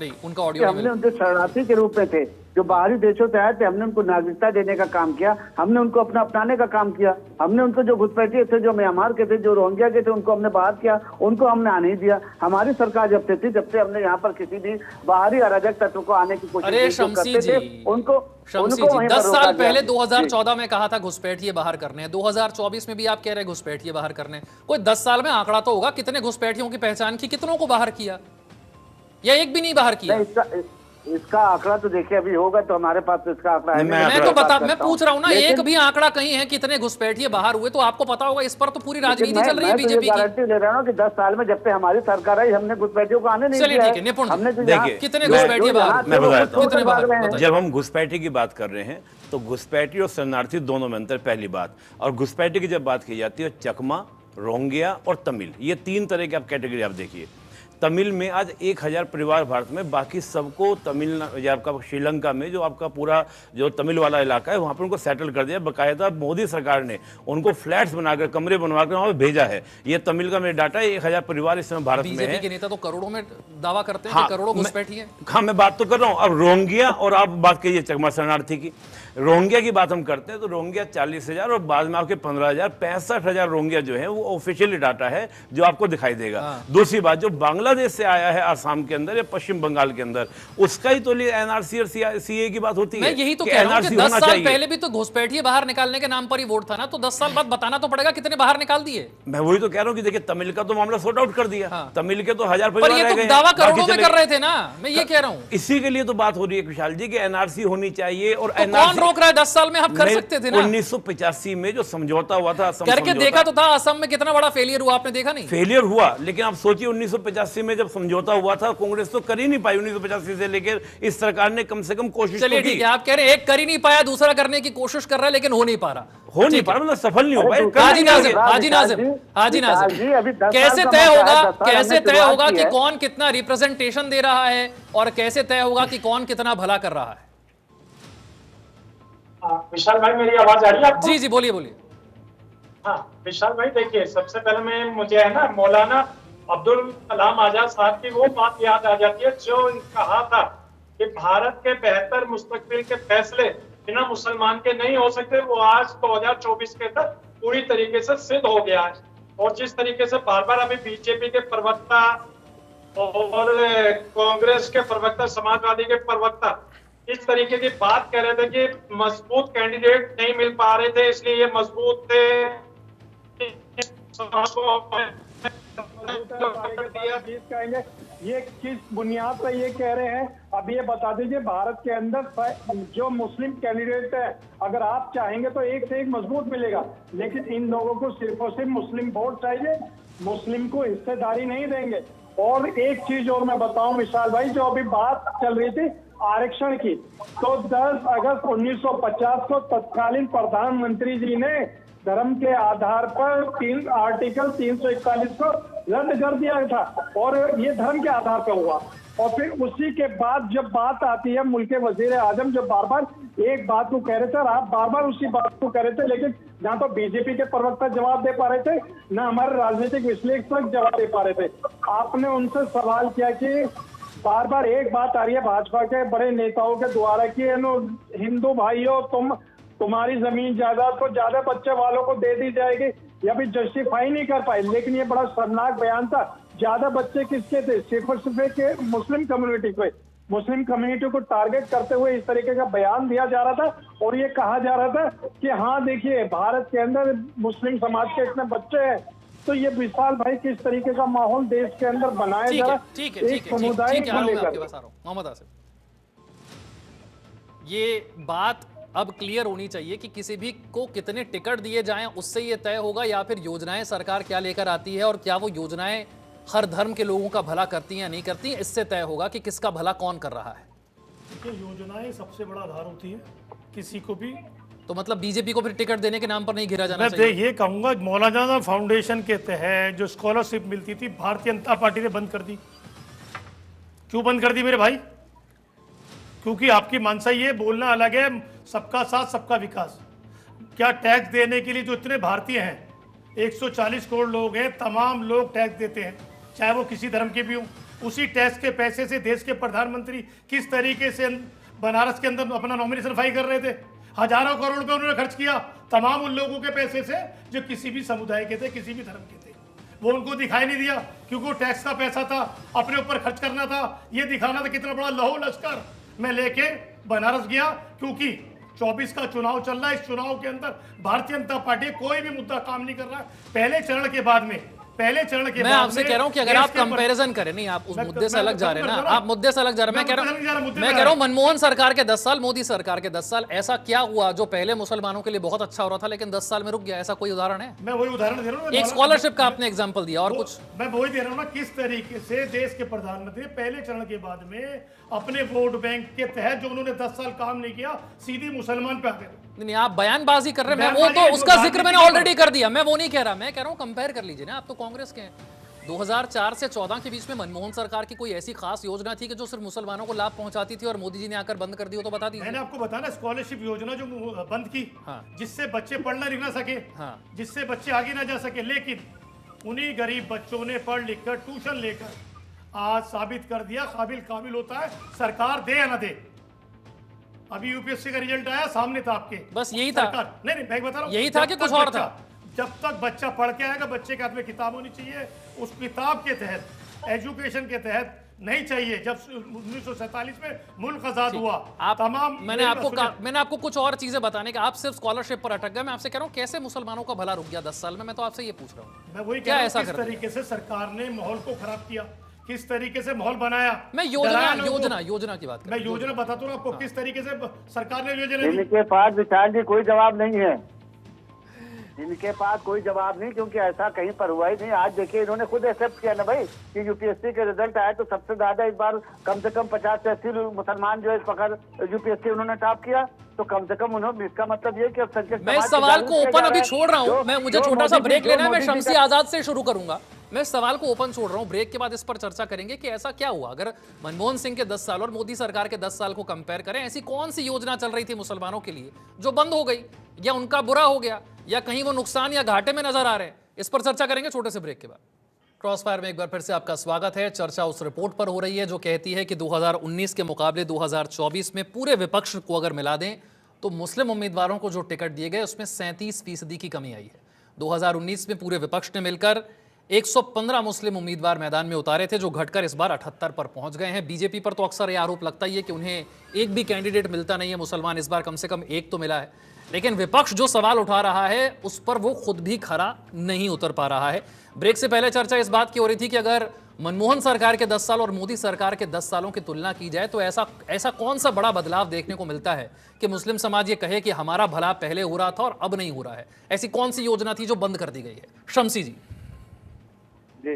नहीं, उनका कि ऑडियो हमने उनसे शरणार्थी के रूप में थे, जो बाहरी देशों से आए थे, हमने उनको नागरिकता देने का काम किया, हमने उनको अपना अपनाने का काम किया, हमने उनको जो घुसपैठी थे, जो म्यांमार के थे, जो रोहिंग्या के थे, उनको हमने बाहर किया, उनको हमने आने ही दिया। हमारी सरकार जब से थी, जब से हमने यहाँ पर किसी भी बाहरी अराजक तत्व को आने की कोशिश अरे की, जो शमसी करते थे, जी, उनको शमसी उनको जी, वहीं 10 पर रोका साल गया। पहले जी। 2014 में कहा था घुसपैठिए बाहर करने हैं, 2024 में भी आप कह रहे हैं घुसपैठिए बाहर करने हैं। कोई 10 साल में आंकड़ा तो होगा, कितने घुसपैठियों की पहचान की, कितनों को बाहर किया, या एक भी नहीं बाहर किया? नहीं, इसका आंकड़ा तो देखिए अभी होगा, तो हमारे पास तो इसका आंकड़ा है। मैं पूछ रहा हूं ना, एक भी आंकड़ा कहीं है कितने घुसपैठिए बाहर हुए? तो आपको पता होगा, इस पर तो पूरी राजनीति चल रही है बीजेपी की। गारंटी ले रहा हूँ कि 10 साल में जब से हमारी सरकार आई, हमने घुसपैठियों को आने नहीं चलिए दिया ठीक है, निपुण जी, हमने तो देखिए, कितने घुसपैठिए बाहर? मैं बताता हूं। कितने बाहर? जब हम घुसपैठी की बात कर रहे हैं तो घुसपैठी और शरणार्थी दोनों में अंतर, पहली बात। और घुसपैठी की जब बात की जाती है, चकमा, रोहिंग्या और तमिल, ये 3 तरह की आप कैटेगरी आप देखिए। तमिल में आज 1000 परिवार भारत में, बाकी सबको तमिलनाडु या आपका श्रीलंका में जो आपका पूरा जो तमिल वाला इलाका है वहाँ पर उनको सेटल कर दिया। बाकायदा मोदी सरकार ने उनको फ्लैट्स बनाकर, कमरे बनवाकर वहाँ पर भेजा है। ये तमिल का मेरा डाटा है, 1000 परिवार इस समय भारत में बीजेपी है। के नेता तो करोड़ों में दावा करते हैं हाँ, कि करोड़ों घुसपैठी हैं। हाँ, मैं बात तो कर रहा हूँ। अब रोहिंग्या और आप बात कीजिए चकमा शरणार्थी की, रोहिंग्या की बात हम करते हैं तो रोहिंग्या 40,000 और बाद में आपके 15,000, 65,000 रोहिंग्या जो है वो ऑफिशियली डाटा है जो आपको दिखाई देगा। दूसरी बात, जो बांग्लादेश से आया है आसाम के अंदर या पश्चिम बंगाल के अंदर, उसका ही तो एनआरसी और सीए की बात होती है। मैं यही तो कह रहा हूं कि 10 होना साल चाहिए। पहले भी तो घुसपैठिए बाहर निकालने के नाम पर ही वोट था ना, तो 10 साल बाद बताना तो पड़ेगा कितने बाहर निकाल दिए। मैं वही तो कह रहा हूँ कि देखिए तमिल का तो मामला सॉर्ट आउट कर दिया। तमिल के तो 1000 पर परिवार ये रह तो गए, दावा बाकी करोड़ों में चले कर गए। रहे थे ना, मैं ये कह रहा हूँ। इसी के लिए तो बात हो रही है विशाल जी कि एनआरसी होनी चाहिए। और तो कौन रोक रहा है? 10 साल में आप कर सकते थे ना। 1985 में जो समझौता हुआ था, करके देखा तो था, असम में कितना बड़ा फेलियर हुआ आपने देखा नहीं? फेलियर हुआ, लेकिन आप सोचिए 1985 1985 में जब समझौता हुआ था, कांग्रेस तो कर ही नहीं पाई 1985 से लेकर इस सरकार ने कम से कम कोशिश चलिए तो की। ठीक है, आप कह रहे हैं एक कर ही नहीं पाया, दूसरा करने की कोशिश कर रहा है लेकिन हो नहीं पा रहा, मतलब सफल नहीं हो पाए। हाजी नाजिम, हाजी नाजिम, हाजी नाजिम, कैसे तय होगा, कैसे तय होगा कि कौन कितना रिप्रेजेंटेशन दे रहा है और कैसे तय होगा कि कौन कितना भला कर रहा है? विशाल भाई, मेरी आवाज आ रही है आपको? जी जी, बोलिए बोलिए। हाँ विशाल भाई, देखिए सबसे पहले मुझे है ना मौलाना अब्दुल कलाम आजाद साहब की वो बात याद आ जाती है जो कहा था कि भारत के बेहतर मुस्तकबिल के फैसले बिना मुसलमान के नहीं हो सकते। वो आज 2024 के तक पूरी तरीके से सिद्ध हो गया है। और जिस तरीके से बार बार अभी बीजेपी के प्रवक्ता और कांग्रेस के प्रवक्ता, समाजवादी के प्रवक्ता इस तरीके की बात कह रहे थे कि मजबूत कैंडिडेट नहीं मिल पा रहे थे, इसलिए ये मजबूत थे। ये किस बुनियाद पर ये कह रहे हैं? अब ये बता दीजिए, भारत के अंदर जो मुस्लिम कैंडिडेट है, अगर आप चाहेंगे तो एक से एक मजबूत मिलेगा, लेकिन इन लोगों को सिर्फ और सिर्फ मुस्लिम वोट चाहिए, मुस्लिम को हिस्सेदारी नहीं देंगे। और एक चीज और मैं बताऊं विशाल भाई, जो अभी बात चल रही थी आरक्षण की, तो 10 अगस्त 1950 को तत्कालीन प्रधानमंत्री जी ने धर्म के आधार पर आर्टिकल 341 को रद्द कर दिया था, और ये धर्म के आधार पर हुआ। और फिर उसी के बाद जब बात आती है मुल्क के वजीर आजम जो बार बार एक बात को कह रहे थे और आप बार बार उसी बात को कह रहे थे, लेकिन ना तो बीजेपी के प्रवक्ता जवाब दे पा रहे थे, ना हमारे राजनीतिक विश्लेषक जवाब दे पा रहे थे। आपने उनसे सवाल किया कि बार बार एक बात आ रही है भाजपा के बड़े नेताओं के द्वारा कि हिंदू भाइयों तुम्हारी जमीन जायदाद को ज्यादा बच्चे वालों को दे दी जाएगी, या भी जस्टिफाई नहीं कर पाए। लेकिन ये बड़ा शर्मनाक बयान था। ज्यादा बच्चे किसके थे? सिर्फ और सिर्फ के मुस्लिम कम्युनिटी पे, मुस्लिम कम्युनिटी को टारगेट करते हुए इस तरीके का बयान दिया जा रहा था, और ये कहा जा रहा था कि हाँ देखिए भारत के अंदर मुस्लिम समाज के इतने बच्चे हैं। तो ये विशाल भाई किस तरीके का माहौल देश के अंदर बनाया जा रहा है, एक समुदाय को लेकर। मोहम्मद आसिफ, ये बात अब क्लियर होनी चाहिए कि किसी भी को कितने टिकट दिए जाएं उससे ये तय होगा, या फिर योजनाएं सरकार क्या लेकर आती है और क्या वो योजनाएं हर धर्म के लोगों का भला करती हैं या नहीं करती, इससे तय होगा कि किसका भला कौन कर रहा है। देखिए, योजनाएं सबसे बड़ा आधार होती है किसी को भी। तो मतलब बीजेपी को फिर टिकट देने के नाम पर नहीं घेरा जाना मैं चाहिए? ये कहूंगा, मौलाना फाउंडेशन के तहत जो स्कॉलरशिप मिलती थी भारतीय जनता पार्टी ने बंद कर दी। क्यों बंद कर दी मेरे भाई? क्योंकि आपकी मनसा ये बोलना अलग है, सबका साथ सबका विकास। क्या टैक्स देने के लिए जो इतने भारतीय हैं, 140 करोड़ लोग हैं, तमाम लोग टैक्स देते हैं, चाहे वो किसी धर्म के भी हों। उसी टैक्स के पैसे से देश के प्रधानमंत्री किस तरीके से बनारस के अंदर अपना नॉमिनेशन फाइल कर रहे थे। हजारों करोड़ रुपए उन्होंने खर्च किया, तमाम उन लोगों के पैसे से जो किसी भी समुदाय के थे, किसी भी धर्म के थे। वो उनको दिखाई नहीं दिया क्योंकि वो टैक्स का पैसा था, अपने ऊपर खर्च करना था, ये दिखाना था कितना बड़ा लहो लश्कर मैं लेके बनारस गया। क्योंकि 24 का चुनाव चल रहा है, इस चुनाव के अंदर भारतीय जनता पार्टी कोई भी मुद्दा काम नहीं कर रहा है। पहले चरण के बाद में मैं आपसे कह रहा हूं कि अगर आप कंपैरिजन करें, नहीं आप उस मुद्दे से अलग जा रहे हैं ना, आप मुद्दे से अलग जा रहे हैं। मैं कह रहा हूं मनमोहन सरकार के 10 साल, मोदी सरकार के 10 साल, ऐसा क्या हुआ जो पहले मुसलमानों के लिए बहुत अच्छा हो रहा था लेकिन 10 साल में रुक गया? ऐसा कोई उदाहरण है? मैं वही उदाहरण दे रहा हूं, एक स्कॉलरशिप का आपने एग्जांपल दिया, और कुछ मैं वही दे रहा हूं ना, किस तरीके से देश के प्रधानमंत्री पहले चरण के बाद में अपने वोट बैंक के तहत जो उन्होंने 10 साल काम नहीं किया, सीधी मुसलमान पे आ गए। नहीं, आप बयानबाजी कर रहे हैं, मैं वो तो उसका जिक्र मैंने ऑलरेडी कर दिया, मैं वो नहीं कह रहा। मैं कह रहा हूं कंपेयर कर लीजिए ना, आप तो कांग्रेस के हैं। 2004 से 14 के बीच में मनमोहन सरकार की कोई ऐसी खास योजना थी कि जो सिर्फ मुसलमानों को लाभ पहुंचाती थी और मोदी जी ने आकर बंद कर दी हो तो बता दीजिए। मैंने आपको बताया ना, स्कॉलरशिप योजना जो बंद की, हाँ। जिससे बच्चे पढ़ना लिख ना सके, हाँ। जिससे बच्चे आगे ना जा सके, लेकिन उन्हीं गरीब बच्चों ने पढ़ लिख कर ट्यूशन लेकर आज साबित कर दिया काबिल होता है, सरकार दे या ना दे। अभी यूपीएससी का रिजल्ट आया, सामने था आपके, बस यही था। नहीं मैं बता रहा हूं, यही था कि कुछ और था? जब तक बच्चा पढ़ के आएगा, बच्चे के हाथ में किताब होनी चाहिए, उस किताब के तहत, एजुकेशन के तहत नहीं चाहिए। जब 1947 में मुल्क आजाद हुआ, तमाम मैंने आपको कुछ और चीजें बताने का, आप सिर्फ स्कॉलरशिप पर अटक गए। मैं आपसे कह रहा हूं कैसे मुसलमानों का भला रुक गया 10 साल में? मैं तो आपसे ये पूछ रहा हूं, मैं वही कह रहा हूं, किस तरीके से सरकार ने माहौल को खराब किया, किस तरीके से माहौल बनाया। मैं योजना की बात, मैं योजना बताता हूँ आपको, किस तरीके से सरकार ने योजना इनके पास विशाल जी कोई जवाब नहीं है। इनके पास कोई जवाब नहीं, क्योंकि ऐसा कहीं पर हुआ ही नहीं। आज देखिए इन्होंने खुद एक्सेप्ट किया ना भाई कि यूपीएससी के रिजल्ट आए तो सबसे ज्यादा इस बार कम से कम 50 से 80 मुसलमान जो है इस पकड़ यूपीएससी उन्होंने टॉप किया। तो कम से कम उन्होंने, इसका मतलब ये कि अल्पसंख्यक मैं इस सवाल को ओपन अभी छोड़ रहा हूं। मैं मुझे छोटा सा ब्रेक लेना है। मैं शमसी आजाद से शुरू करूंगा। मैं इस सवाल को ओपन छोड़ रहा हूं। ब्रेक के बाद इस पर चर्चा करेंगे कि ऐसा क्या हुआ। अगर मनमोहन सिंह के 10 साल और मोदी सरकार के 10 साल को कंपेयर करें, ऐसी कौन सी योजना चल रही थी मुसलमानों के लिए जो बंद हो गई, या उनका बुरा हो गया, या कहीं वो नुकसान या घाटे में नजर आ रहे हैं? इस पर चर्चा करेंगे छोटे से ब्रेक के बाद। क्रॉसफायर में एक बार फिर से आपका स्वागत है। चर्चा उस रिपोर्ट पर हो रही है जो कहती है कि 2019 के मुकाबले 2024 में पूरे विपक्ष को अगर मिला दें तो मुस्लिम उम्मीदवारों को जो टिकट दिए गए उसमें 37% की कमी आई है। 2019 में पूरे विपक्ष ने मिलकर 115 मुस्लिम उम्मीदवार मैदान में उतारे थे, जो घटकर इस बार 78 पर पहुंच गए हैं। बीजेपी पर तो अक्सर यह आरोप लगता ही है कि उन्हें एक भी कैंडिडेट मिलता नहीं है मुसलमान। इस बार कम से कम एक तो मिला है, लेकिन विपक्ष जो सवाल उठा रहा है उस पर वो खुद भी खरा नहीं उतर पा रहा है। ब्रेक से पहले चर्चा इस बात की हो रही थी कि अगर मनमोहन सरकार के 10 साल और मोदी सरकार के 10 सालों की तुलना की जाए तो ऐसा कौन सा बड़ा बदलाव देखने को मिलता है कि मुस्लिम समाज ये कहे कि हमारा भला पहले हो रहा था और अब नहीं हो रहा है? ऐसी कौन सी योजना थी जो बंद कर दी गई है? शमसी जी। जी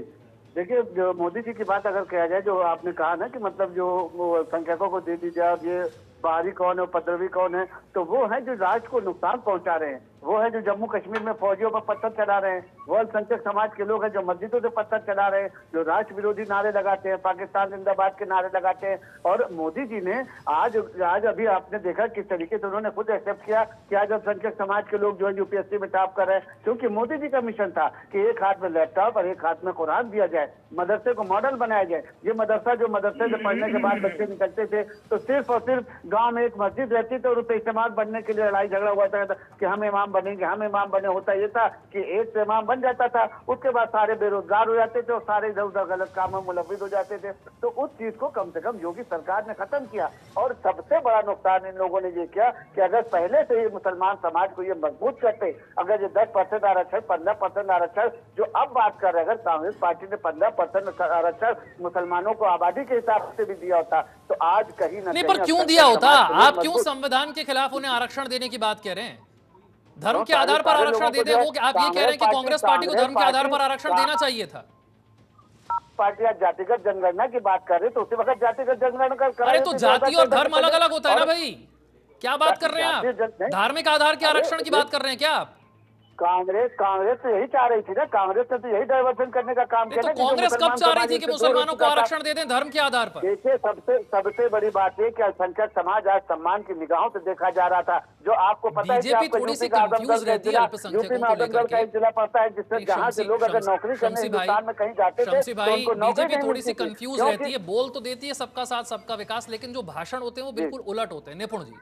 देखिए, जो मोदी जी की बात अगर कहा जाए, जो आपने कहा ना कि मतलब जो संख्यकों को दे दी जाए, ये बाहरी कौन है, उपद्रवी कौन है, तो वो है जो राष्ट्र को नुकसान पहुंचा रहे हैं। वो है जो जम्मू कश्मीर में फौजियों पर पत्थर चला रहे हैं। वो अल्पसंख्यक समाज के लोग हैं जो मस्जिदों से पत्थर चला रहे हैं, जो राष्ट्र विरोधी नारे लगाते हैं, पाकिस्तान जिंदाबाद के नारे लगाते हैं। और मोदी जी ने आज अभी आपने देखा किस तरीके से उन्होंने खुद एक्सेप्ट किया कि आज अल्पसंख्यक समाज के लोग जो है यूपीएससी में टॉप कर रहे हैं, क्योंकि मोदी जी का मिशन था कि एक हाथ में लैपटॉप और एक हाथ में कुरान दिया जाए, मदरसे को मॉडल बनाया जाए। ये मदरसा जो मदरसे से पढ़ने के बाद बच्चे निकलते थे तो सिर्फ और सिर्फ गाँव में एक मस्जिद रहती थी और उससे इस्तेमाल बनने के लिए लड़ाई झगड़ा हुआ था कि हम इमाम बनेंगे, हम इमाम बने। होता ये था कि एक इमाम बन जाता था, उसके बाद सारे बेरोजगार हो जाते थे और सारे इधर उधर गलत कामों में मुलविस हो जाते थे। तो उस चीज को कम से कम योगी सरकार ने खत्म किया। और सबसे बड़ा नुकसान इन लोगों ने ये किया कि अगर पहले से ही मुसलमान समाज को ये मजबूत करते, अगर ये 10% आरक्षण, 15% आरक्षण जो अब बात कर रहे हैं, अगर कांग्रेस पार्टी ने 15% आरक्षण मुसलमानों को आबादी के हिसाब से भी दिया होता तो आज कहीं ना नहीं, पर क्यों दिया होता? आप क्यों संविधान के खिलाफ उन्हें आरक्षण देने की बात कह रहे हैं? धर्म के आधार पर आरक्षण दे दे, वो आप ये कह रहे हैं कि कांग्रेस पार्टी को धर्म के आधार पर आरक्षण देना चाहिए था? पार्टी आज जातिगत जनगणना की बात कर रहे तो उसी वक्त जातिगत जनगणना कर। अरे तो जाति और धर्म अलग अलग होता है ना भाई, क्या बात कर रहे हैं आप? धार्मिक आधार के आरक्षण की बात कर रहे हैं क्या आप? कांग्रेस तो यही चाह रही थी ना, कांग्रेस ने तो यही डाइवर्सन करने का काम किया। तो कांग्रेस कब चाह रही थी कि मुसलमानों को आरक्षण दे दें धर्म के आधार पर? देखिए, सबसे बड़ी बात है कि अल्पसंख्यक समाज आज सम्मान की निगाहों से देखा जा रहा था। जो आपको पता है कि आपको यूपी का आजमगढ़ का जिला, यूपी में आजमगढ़ का एक जिला पड़ता है जिससे जहाँ से लोग अगर नौकरी करने हिंदुस्तान में कहीं जाते थे तो उनको नौकरी बीजेपी थोड़ी सी कंफ्यूज रहती है। बोल तो देती है सबका साथ सबका विकास, लेकिन जो भाषण होते हैं वो बिल्कुल उलट होते हैं। निपुण जी,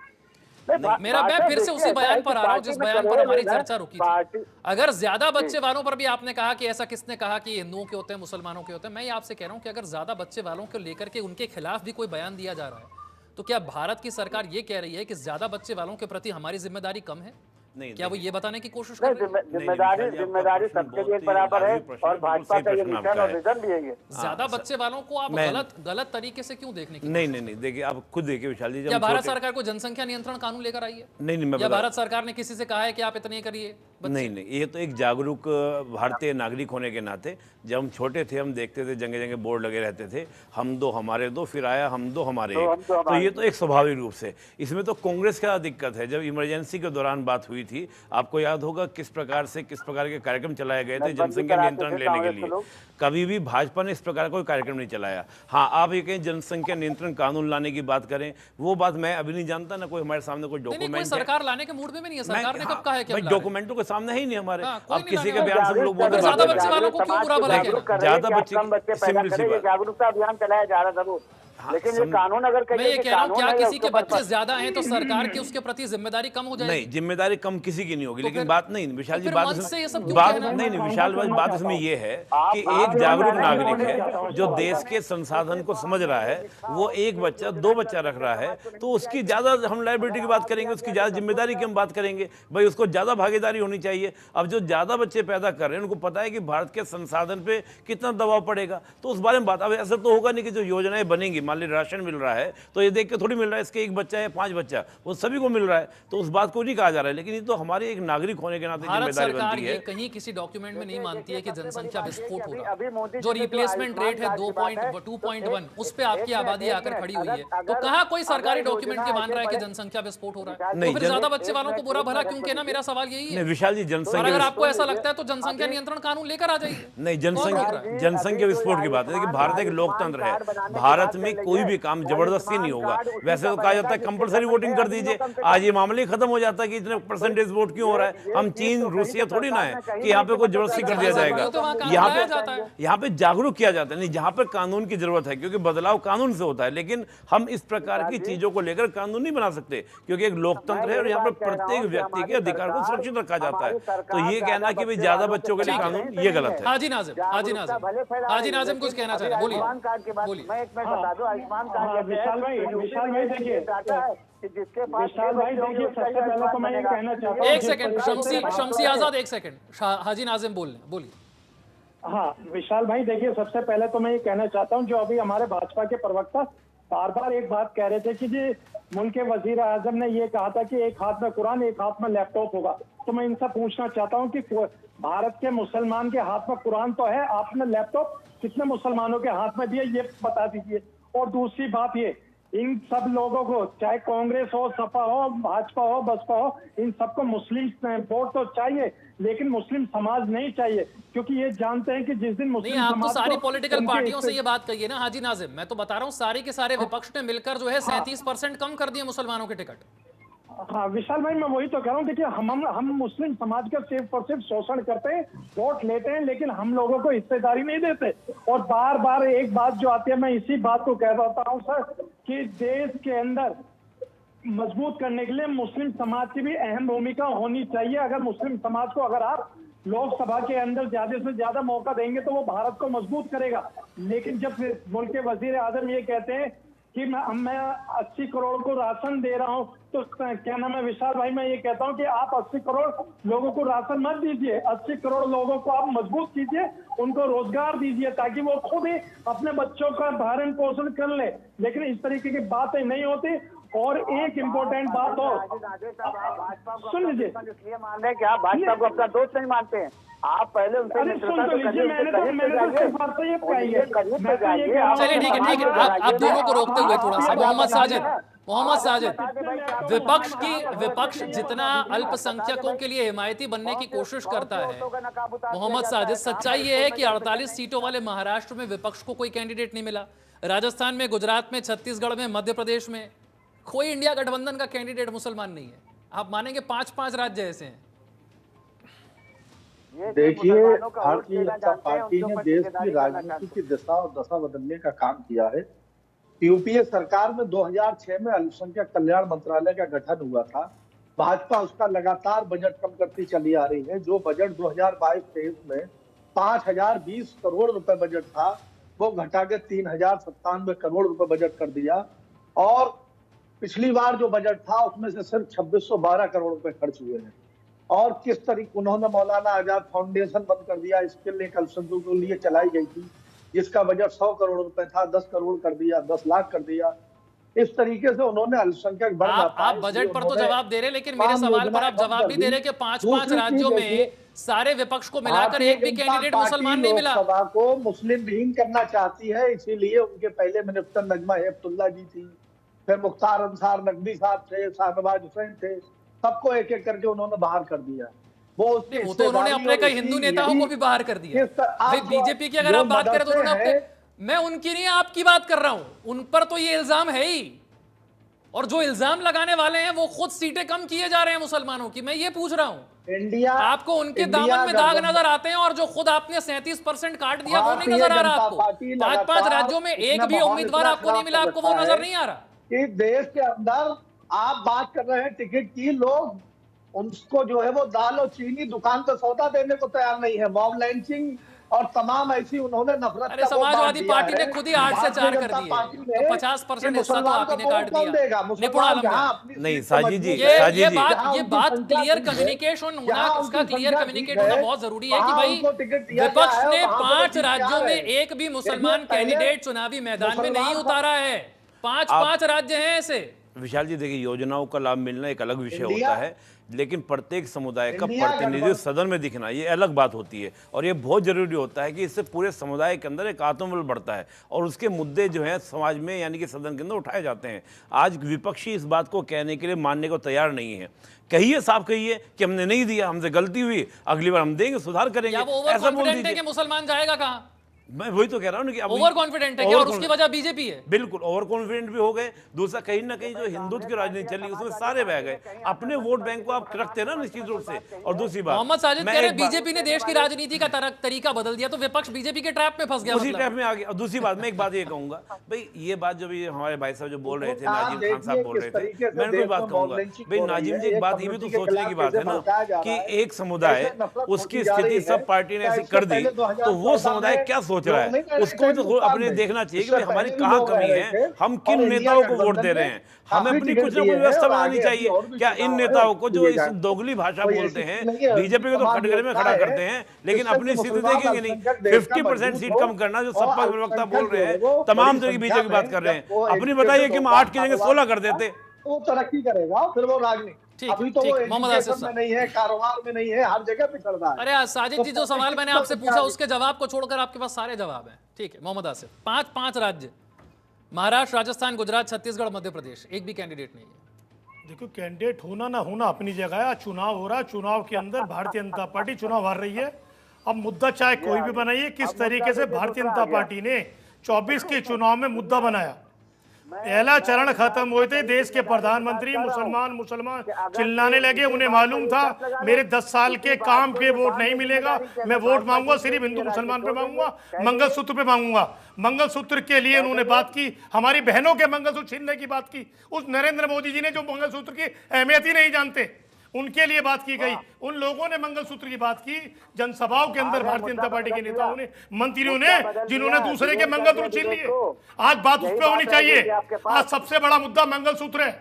मैं फिर से उसी बयान पर आ रहा हूं जिस बयान पर हमारी चर्चा रुकी थी। अगर ज्यादा बच्चे वालों पर भी आपने कहा कि ऐसा किसने कहा कि हिंदुओं के होते हैं मुसलमानों के होते हैं, मैं ये आपसे कह रहा हूं कि अगर ज्यादा बच्चे वालों को लेकर के उनके खिलाफ भी कोई बयान दिया जा रहा है तो क्या भारत की सरकार ये कह रही है कि ज्यादा बच्चे वालों के प्रति हमारी जिम्मेदारी कम है? नहीं, क्या वो ये बताने की कोशिश कर रहे हैं? जिम्मेदारी सबके लिए बराबर है और भाजपा का ये मिशन और विजन भी है। ये ज्यादा बच्चे वालों को आप गलत तरीके से क्यों देखने की? नहीं, देखिए आप खुद देखिए विशाल जी, क्या भारत सरकार को जनसंख्या नियंत्रण कानून लेकर आई है? नहीं, या भारत सरकार ने किसी से कहा है कि आप इतने करिए? नहीं, ये तो एक जागरूक भारतीय नागरिक होने के नाते जब हम छोटे थे हम देखते थे जगह जगह बोर्ड लगे रहते थे, हम दो हमारे दो, फिर आया हम दो हमारे एक। तो ये तो एक स्वाभाविक रूप से, इसमें तो कांग्रेस का दिक्कत है। जब इमरजेंसी के दौरान बात हुई थी, आपको याद होगा किस प्रकार के कार्यक्रम चलाए गए थे जनसंख्या नियंत्रण लेने के लिए। कभी भी भाजपा ने इस प्रकार का कोई कार्यक्रम नहीं चलाया। हाँ, आप ये कहें जनसंख्या नियंत्रण कानून लाने की बात करें, वो बात मैं अभी नहीं जानता ना, कोई हमारे सामने कोई डॉक्यूमेंट सरकार लाने के मूड में भी नहीं है। सरकार ने कब कहा है कि डॉक्यूमेंटों के सामने ही नहीं हमारे। अब किसी के बयान से हम लोग बोलते ज्यादा बच्चे वालों को क्यों बुरा भला कहना? ज्यादा बच्चे जागरूकता अभियान चलाया जा रहा जरूर, लेकिन ये कानून अगर मैं ये कह रहा हूं क्या किसी के बच्चे ज्यादा हैं तो सरकार की उसके प्रति जिम्मेदारी कम हो जाएगी? नहीं, जिम्मेदारी कम किसी की नहीं होगी, लेकिन बात नहीं विशाल जी, बात नहीं विशाल भाई, बात इसमें ये है कि एक जागरूक नागरिक है जो देश के संसाधन को समझ रहा है, वो एक बच्चा 2 बच्चा रख रहा है तो उसकी ज्यादा हम लायबिलिटी की बात करेंगे, उसकी ज्यादा जिम्मेदारी की हम बात करेंगे। भाई उसको ज्यादा भागीदारी होनी चाहिए। अब जो ज्यादा बच्चे पैदा कर रहे हैं उनको पता है कि भारत के संसाधन पे कितना दबाव पड़ेगा, तो उस बारे में बात। अब ऐसा तो होगा नहीं कि जो योजनाएं बनेंगी, मान लीजिए राशन मिल रहा है तो ये देख के थोड़ी मिल रहा है इसके एक बच्चा है 5 बच्चा, वो सभी को मिल रहा है, तो उस बात को नहीं कहा जा रहा है। लेकिन ये तो हमारे एक नागरिक होने के नाते भारत जिम्मेदारी सरकार बनती ये है। कहीं किसी डॉक्यूमेंट में नहीं मानती है कि जनसंख्या विस्फोट हो अभी रहा मोदी है। जी जो ने जो रिप्लेसमेंट रेट है आयुष्मान कार्ड की बात है, 2.1 तो उस पे आपकी एक मिनट, आबादी एक आकर मिनट, खड़ी हुई है, अगर- तो कहाँ कोई सरकारी अगर डॉक्यूमेंट योजना ये मान रहा है कि ऐसे जनसंख्या विस्फोट हो रहा है? नहीं, तो फिर ज्यादा एक बच्चे वालों को मिनट, बुरा एक भला मिनट, क्यों कहना, मेरा सवाल यही नहीं है। विशाल जी, और जनसंख्या अगर आपको ऐसा लीजिए, लगता है तो जनसंख्या अभी- नियंत्रण कानून लेकर आ जाइए। नहीं, कौन रोक रहा है? अभी- जनसंख्या अभी विस्फोट की बात है। देखिए भारत एक लोकतंत्र है, भारत में कोई भी काम जबरदस्ती नहीं होगा। वैसे तो कहा जाता है कंपलसरी वोटिंग कर दीजिए, आज ये मामला ही खत्म हो जाता है कि इतने परसेंटेज वोट क्यों हो रहा है। हम चीन रूसिया थोड़ी ना है कि यहाँ पे कोई जबरदस्ती कर दिया जाएगा। तो वहाँ कानून यहाँ लाया जाता है। पे यहाँ पे जागरूक किया जाता है, नहीं जहाँ पे कानून की जरूरत है, क्योंकि बदलाव कानून से होता है। लेकिन हम इस प्रकार की चीजों को लेकर कानून नहीं बना सकते, क्योंकि एक लोकतंत्र है और यहाँ पे प्रत्येक व्यक्ति के अधिकार को सुरक्षित रखा जाता है। तो ये कहना कि भाई ज्यादा बच्चों के लिए कानून, ये गलत है। हाजी नाजिम, हाजी नाजिम, हाजी नाजिम कुछ कहना चाह रहे हैं, बोलिए। आयुष्मान कार्ड के बाद बोलिए। मैं एक मिनट बता दूं, आयुष्मान कार्ड हाँ, जैसे है, विशाल भाई, यूपी विशाल में भाई ये देखिए, डाटा है कि जिसके पास विशाल भाई देखिए, सबसे पहले तो मैं ये कहना चाहता हूँ, एक सेकंड, शमसी आजाद, एक सेकंड, हाजी नाजिम बोल रहे हैं, बोलिए। हाँ विशाल भाई देखिए, सबसे पहले तो मैं ये कहना चाहता हूँ, जो अभी हमारे भाजपा के प्रवक्ता बार बार एक बात कह रहे थे कि जी मुल्क के वजीर आजम ने ये कहा था कि एक हाथ में कुरान एक हाथ में लैपटॉप होगा। तो मैं इनसे पूछना चाहता हूँ कि भारत के मुसलमान के हाथ में कुरान तो है, आपने लैपटॉप कितने मुसलमानों के हाथ में दिया, ये बता दीजिए। और दूसरी बात ये, इन सब लोगों को, चाहे कांग्रेस हो, सपा हो, भाजपा हो, बसपा हो, इन सबको मुस्लिम वोट तो चाहिए, लेकिन मुस्लिम समाज नहीं चाहिए, क्योंकि ये जानते हैं कि जिस दिन नहीं, मुस्लिम आप तो समाज सारी को पॉलिटिकल उनके पार्टियों से इस्ते- ये बात कहिए ना हाजी नाजिम। मैं तो बता रहा हूँ सारे के सारे विपक्ष ने मिलकर जो है 37% कम कर दिए मुसलमानों के टिकट। हाँ विशाल भाई, मैं वही तो कह रहा हूँ। देखिए हम मुस्लिम समाज का सिर्फ और सिर्फ शोषण करते हैं, वोट लेते हैं, लेकिन हम लोगों को हिस्सेदारी नहीं देते। और बार बार एक बात जो आती है, मैं इसी बात को कह रहा हूँ सर, कि देश के अंदर मजबूत करने के लिए मुस्लिम समाज की भी अहम भूमिका होनी चाहिए। अगर मुस्लिम समाज को अगर आप लोकसभा के अंदर ज्यादा से ज्यादा मौका देंगे तो वो भारत को मजबूत करेगा। लेकिन जब मुल्क के वजीर आजम ये कहते हैं कि मैं 80 करोड़ को राशन दे रहा हूँ, तो क्या नाम है विशाल भाई, मैं ये कहता हूँ कि आप 80 करोड़ लोगों को राशन मत दीजिए, 80 करोड़ लोगों को आप मजबूत कीजिए, उनको रोजगार दीजिए, ताकि वो खुद ही अपने बच्चों का भरण पोषण कर ले। लेकिन इस तरीके की बातें नहीं होती। और एक इम्पोर्टेंट बात और सुन लीजिए, इसलिए मान रहे हैं कि आप भाजपा को अपना दोस्त नहीं मानते हैं। आप पहले उनसे अरे सुन तो लीजिए, मैंने तो सिर्फ बात तो ये कही है। चलिए ठीक है, ठीक है, आप दोनों को रोकते हुए थोड़ा सा मोहम्मद साजिद, विपक्ष जितना अल्पसंख्यकों के लिए हिमायती बनने की कोशिश करता है, मोहम्मद साजिद, सच्चाई ये है कि 48 सीटों वाले महाराष्ट्र में विपक्ष को कोई कैंडिडेट नहीं मिला, राजस्थान में, गुजरात में, छत्तीसगढ़ में, मध्य प्रदेश में कोई इंडिया गठबंधन का कैंडिडेट मुसलमान नहीं है। आप मानेंगे 5-5 राज्य ऐसे हैं। देखिए, भारतीय जनता पार्टी ने देश की राजनीति की दिशा और दशा बदलने का काम किया है। यूपीए सरकार में 2006 में अल्पसंख्यक कल्याण मंत्रालय का गठन हुआ था। भाजपा उसका लगातार बजट कम करती चली आ रही है। जो बजट 2022-23 में 5020 करोड़ रुपए बजट था, वो घटा के 3097 करोड़ रुपए बजट कर दिया। और पिछली बार जो बजट था उसमें से सिर्फ 2612 करोड़ रुपए खर्च हुए हैं। और किस तरीके उन्होंने मौलाना आजाद फाउंडेशन बंद कर दिया, स्किल एक अल्पसंख्यकों के लिए चलाई गई थी, जिसका बजट 100 करोड़ रुपए था, 10 करोड़ कर दिया, 10 लाख कर दिया। इस तरीके से उन्होंने अल्पसंख्यक बढ़ आप बजट पर तो जवाब दे रहे, लेकिन मेरे सवाल पर आप जवाब भी दे रहे कि 5-5 राज्यों में सारे विपक्ष को मिलाकर एक भी कैंडिडेट मुसलमान नहीं मिला। लोकसभा को मुस्लिम विहीन करना चाहती है, इसीलिए उनके पहले मिनिस्टर नजमा हेपतुल्ला जी थी, फिर मुख्तार अंसार नकवी साहब थे, शाहनवाज हुसैन थे, सबको एक एक करके उन्होंने बाहर कर दिया। वो तो उन्होंने अपने कई हिंदू नेताओं को भी बाहर कर दिया। भाई बीजेपी की अगर आप बात करें तो उन्होंने अपने, मैं उनकी नहीं आपकी बात कर रहा हूं, उन पर तो ये इल्जाम है ही। और जो इल्जाम लगाने वाले हैं वो खुद सीटें कम किए जा रहे हैं मुसलमानों की। मैं ये पूछ रहा हूं, इंडिया आपको उनके दामन में दाग नजर आते हैं, और जो खुद आपने 37% काट दिया वो नहीं नजर आ रहा आपको? 5-5 राज्यों में एक भी उम्मीदवार आपको नहीं मिला, आपको वो नजर नहीं आ रहा कि देश के अंदर आप बात कर रहे हैं टिकट की, लोग उनको जो है वो दाल और चीनी दुकान पर सौदा देने को तैयार नहीं है। मॉब लैंचिंग और तमाम ऐसी उन्होंने नफरत अरे का वो बांट समाजवादी दिया पार्टी ने है। खुद ही 8 से 4 कर भारतीय दिए, जनता पार्टी तो ने 50% कि हिस्सा तो मुसलमान आप ही ने को काट वोट कौन दिया। देगा? निपुण मुसलमान आलम जहां भाई, अपनी नहीं, सीट साजिद मजबूत जी, है, साजिद ये जी, बात उनकी क्लियर संख्या कम्युनिकेशन होना, जहां इसका उनकी क्लियर संख्या कम्युनिकेट ठीक होना है, बहुत जरूरी है कि वहां भाई उनको टिकट दिया गया विपक्ष है, ने वहां पर 5 जीत के आ राज्यों में रहे हैं। एक भी मुसलमान देखिए, पहले कैंडिडेट चुनावी मैदान में नहीं मुसलमान उतारा है। 5 राज्य हैं ऐसे। विशाल जी देखिए, योजनाओं का लाभ मिलना एक अलग विषय इंडिया- होता है, लेकिन प्रत्येक समुदाय का इंडिया प्रतिनिधित्व गठबंधन- सदन में दिखना ये अलग बात होती है। और ये बहुत जरूरी होता है कि इससे पूरे समुदाय के अंदर एक आत्मबल बढ़ता है और उसके मुद्दे जो हैं समाज में यानी कि सदन के अंदर उठाए जाते हैं। आज विपक्षी इस बात को कहने के लिए मानने को तैयार नहीं है। कहिए, साफ कहिए कि हमने नहीं दिया, हमसे गलती हुई, अगली बार हम देंगे, सुधार करेंगे, या वो ओवर ऐसा बोल कॉन्फिडेंट है दीजिए। कि मुसलमान जाएगा कहाँ? मैं वही तो कह रहा हूँ ना कि ओवर कॉन्फिडेंट है क्या? और उसकी वजह बीजेपी है। बिल्कुल ओवर कॉन्फिडेंट भी हो गए। दूसरा, कहीं ना कहीं जो हिंदुत्व की राजनीति चली उसमें सारे बह गए। अपने वोट बैंक को आप रखते हैं ना निश्चित रूप से। और दूसरी बात, मोहम्मद साजिद मैं कह रहे एक बात- बीजेपी ने देश की राजनीति का तरीका बदल दिया, तो विपक्ष बीजेपी के ट्रैप में फंस गया। उसी मतलब ट्रैप में आ गया। और दूसरी बात, मैं एक बात ये कहूंगा भाई, ये बात जो भी हमारे भाई साहब जो बोल रहे थे, नाजिम खान साहब बोल रहे थे, मैं कोई बात कहूंगा भाई, नाजिम जी एक बात ये भी तो सोचने की बात है ना कि एक समुदाय उसकी स्थिति सब पार्टी ने ऐसी कर दी, तो वो समुदाय क्या सोच रहा है उसको तो अपने देखना चाहिए कि भाई हमारी कहाँ कमी है, हम किन नेताओं को वोट दे रहे हैं। हमें अपनी कुछ ना कुछ व्यवस्था बनानी चाहिए। क्या इन नेताओं को जो इस दोगली भाषा बोलते हैं, बीजेपी को तो कटघरे में खड़ा करते हैं, लेकिन अपनी स्थिति देखेंगे नहीं। 50% सीट कम करना जो सपा प्रवक्ता बोल रहे हैं, तमाम तरह की बीजेपी की बात कर रहे हैं। अपनी बताइए कि हम 8 की जगह 16 कर देते, वो तरक्की करेगा, फिर वो राजनीति। अभी तो वो एजुकेशन में नहीं है, कारोबार में नहीं है, हर जगह पिछड़ रहा है। अरे साजिद जी, जो सवाल मैंने आपसे पूछा उसके जवाब को छोड़कर आपके पास सारे जवाब हैं। ठीक है मोहम्मद आसिफ, 5 राज्य, महाराष्ट्र, राजस्थान, गुजरात, छत्तीसगढ़, मध्य प्रदेश, एक भी कैंडिडेट नहीं है। देखो, कैंडिडेट होना ना होना अपनी जगह है। चुनाव हो रहा है, चुनाव के अंदर भारतीय जनता पार्टी चुनाव हार रही है। अब मुद्दा चाहे कोई भी बनाइए, किस तरीके से भारतीय जनता पार्टी ने 24 के चुनाव में मुद्दा बनाया। पहला चरण खत्म हुए थे, देश के प्रधानमंत्री मुसलमान चिल्लाने लगे। उन्हें मालूम था मेरे 10 साल के काम पे वोट नहीं मिलेगा, मैं वोट मांगूंगा सिर्फ हिंदू मुसलमान पे मांगूंगा, मंगलसूत्र पे मांगूंगा। मंगलसूत्र के लिए उन्होंने बात की, हमारी बहनों के मंगलसूत्र छीनने की बात की। उस नरेंद्र मोदी जी ने जो मंगलसूत्र की अहमियत ही नहीं जानते, उनके लिए बात की गई। उन लोगों ने मंगलसूत्र की बात की जनसभाओं के अंदर, भारतीय जनता पार्टी के नेताओं ने, मंत्रियों ने, जिन्होंने दूसरे के मंगलसूत्र छीन लिए। आज बात उस पर होनी चाहिए। आज सबसे बड़ा मुद्दा मंगलसूत्र है।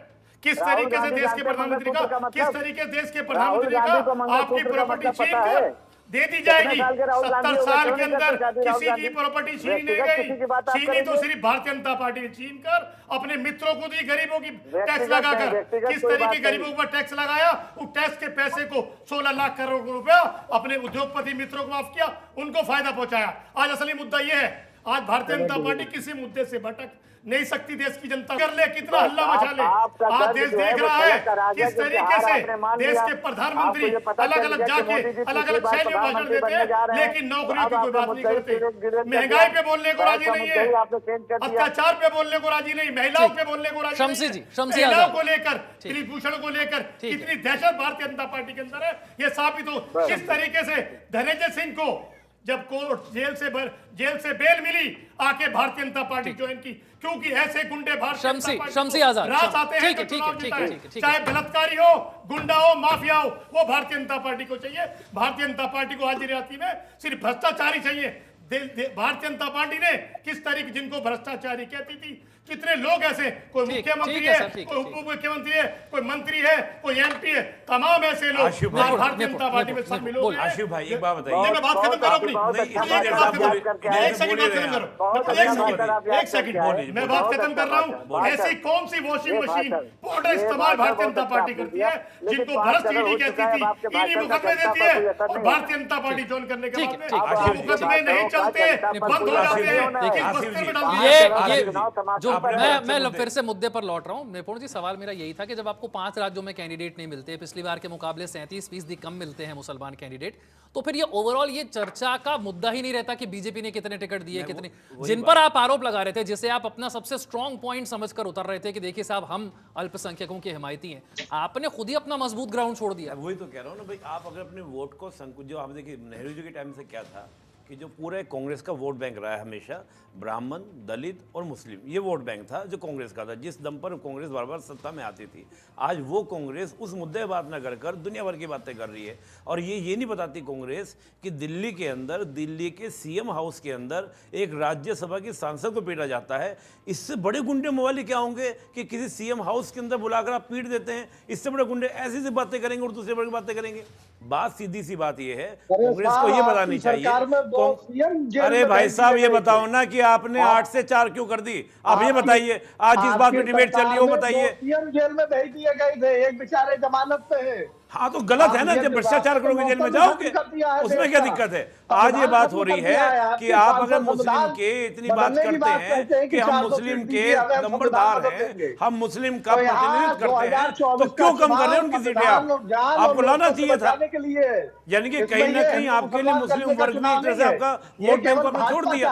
किस तरीके से देश के प्रधानमंत्री का, किस तरीके से देश के प्रधानमंत्री का आपकी प्रॉपर्टी छीन कर दे दी जाएगी। 70 साल के अंदर किसी की प्रॉपर्टी छीनी नहीं गई। छीनी तो सिर्फ भारतीय जनता पार्टी ने छीन कर अपने मित्रों को दी, गरीबों की टैक्स लगाकर। किस तरीके गरीबों पर टैक्स लगाया, उस टैक्स के पैसे को 16 लाख करोड़ रुपया अपने उद्योगपति मित्रों को माफ किया, उनको फायदा पहुंचाया। आज असली मुद्दा यह है, आज भारतीय जनता पार्टी किसी मुद्दे से भटक नहीं सकती। देश की जनता कर ले, कितना हल्ला मचा ले, आज देश देख रहा है किस तरीके से देश के प्रधानमंत्री अलग अलग जाके अलग अलग शैली में भाषण देते हैं, लेकिन नौकरियों की कोई बात नहीं करते। महंगाई पे बोलने को राजी नहीं है, अत्याचार पे बोलने को राजी नहीं, महिलाओं पे बोलने को राजी नहीं, महिलाओं को लेकर, कुपोषण को लेकर कितनी दहशत भारतीय जनता पार्टी के अंदर है, ये साबित हो। किस तरीके से धनंजय सिंह को जब कोर्ट जेल से बेल मिली, आके भारतीय जनता पार्टी ज्वाइन की, क्योंकि ऐसे गुंडे भारतीय शमसी आजाद रास आते हैं तो चुनाव जीता है। चाहे बलात्कारी हो, गुंडा हो, माफिया हो, वो भारतीय जनता पार्टी को चाहिए। भारतीय जनता पार्टी को आज रियासती में सिर्फ भ्रष्टाचारी चाहिए। भारतीय जनता पार्टी ने किस तरीके, जिनको भ्रष्टाचारी कहती थी, कितने लोग ऐसे, कोई मुख्यमंत्री है, कोई उप मुख्यमंत्री है, कोई मंत्री है, कोई एमपी है, तमाम ऐसे लोग भारतीय जनता पार्टी में शामिल हो गए। आशिफ भाई एक बात बताइए, मैं बात खत्म करो अपनी, एक सेकंड बात खत्म करो, एक सेकंड मैं बात खत्म कर रहा हूँ। ऐसी कौन सी वॉशिंग मशीन पाउडर इस्तेमाल भारतीय जनता पार्टी करती है, जिनको भ्रष्ट ईडी कहती थी, ईडी मुकदमे देती है, और भारतीय जनता पार्टी ज्वाइन करने के बाद मुकदमे नहीं चलते, बंद हो जाते हैं। मैं फिर से मुद्दे पर लौट रहा हूं। निपुण जी, सवाल मेरा यही था कि जब आपको 5 राज्यों में कैंडिडेट नहीं मिलते, पिछली बार के मुकाबले 37% कम मिलते हैं मुसलमान कैंडिडेट, तो फिर ये ओवरऑल ये चर्चा का मुद्दा ही नहीं रहता कि बीजेपी ने कितने टिकट दिए, कितने, जिन पर आप आरोप लगा रहे थे, जिसे आप अपना सबसे स्ट्रॉन्ग पॉइंट समझकर उतर रहे थे कि देखिए साहब हम अल्पसंख्यकों के हिमायती हैं, आपने खुद ही अपना मजबूत ग्राउंड छोड़ दिया। वही तो कह रहा हूँ ना भाई, आप अगर अपने वोट को जो आप देखिए नेहरू जी के टाइम से क्या था कि जो पूरे कांग्रेस का वोट बैंक रहा है हमेशा ब्राह्मण, दलित और मुस्लिम, ये वोट बैंक था जो कांग्रेस का था, जिस दम पर कांग्रेस बार बार सत्ता में आती थी। आज वो कांग्रेस उस मुद्दे पर बात न कर कर दुनिया भर की बातें कर रही है। और ये नहीं बताती कांग्रेस कि दिल्ली के अंदर, दिल्ली के सीएम हाउस के अंदर एक राज्यसभा की सांसद को पीटा जाता है। इससे बड़े गुंडे मोबाइल क्या होंगे कि किसी सीएम हाउस के अंदर बुलाकर आप पीट देते हैं। इससे बड़े गुंडे ऐसी बातें करेंगे और दूसरे बड़ी बातें करेंगे। बात सीधी सी बात ये है, कांग्रेस को ये बतानी चाहिए। अरे भाई साहब, ये बताओ ना कि आपने 8 से 4 क्यों कर दी? आप ये बताइए, आज जिस बात पे डिबेट चल रही है वो बताइए। सीएम जेल में भेज दिए गए थे, एक बेचारे जमानत पे है। हाँ तो गलत है ना, जब भ्रष्टाचार करोगे जेल में जाओगे, उसमें क्या दिक्कत है? आज ये बात हो रही है कि आप अगर मुस्लिम के इतनी बात करते हैं कि हम मुस्लिम के नंबरदार हैं, हम मुस्लिम का प्रतिनिधित्व करते हैं, तो क्यों कम कर रहे हैं उनकी सीटें? आपको लाना चाहिए था। यानी कि कहीं ना कहीं आपके लिए मुस्लिम वर्ग ने एक तरह से आपका वोट बैंक को छोड़ दिया,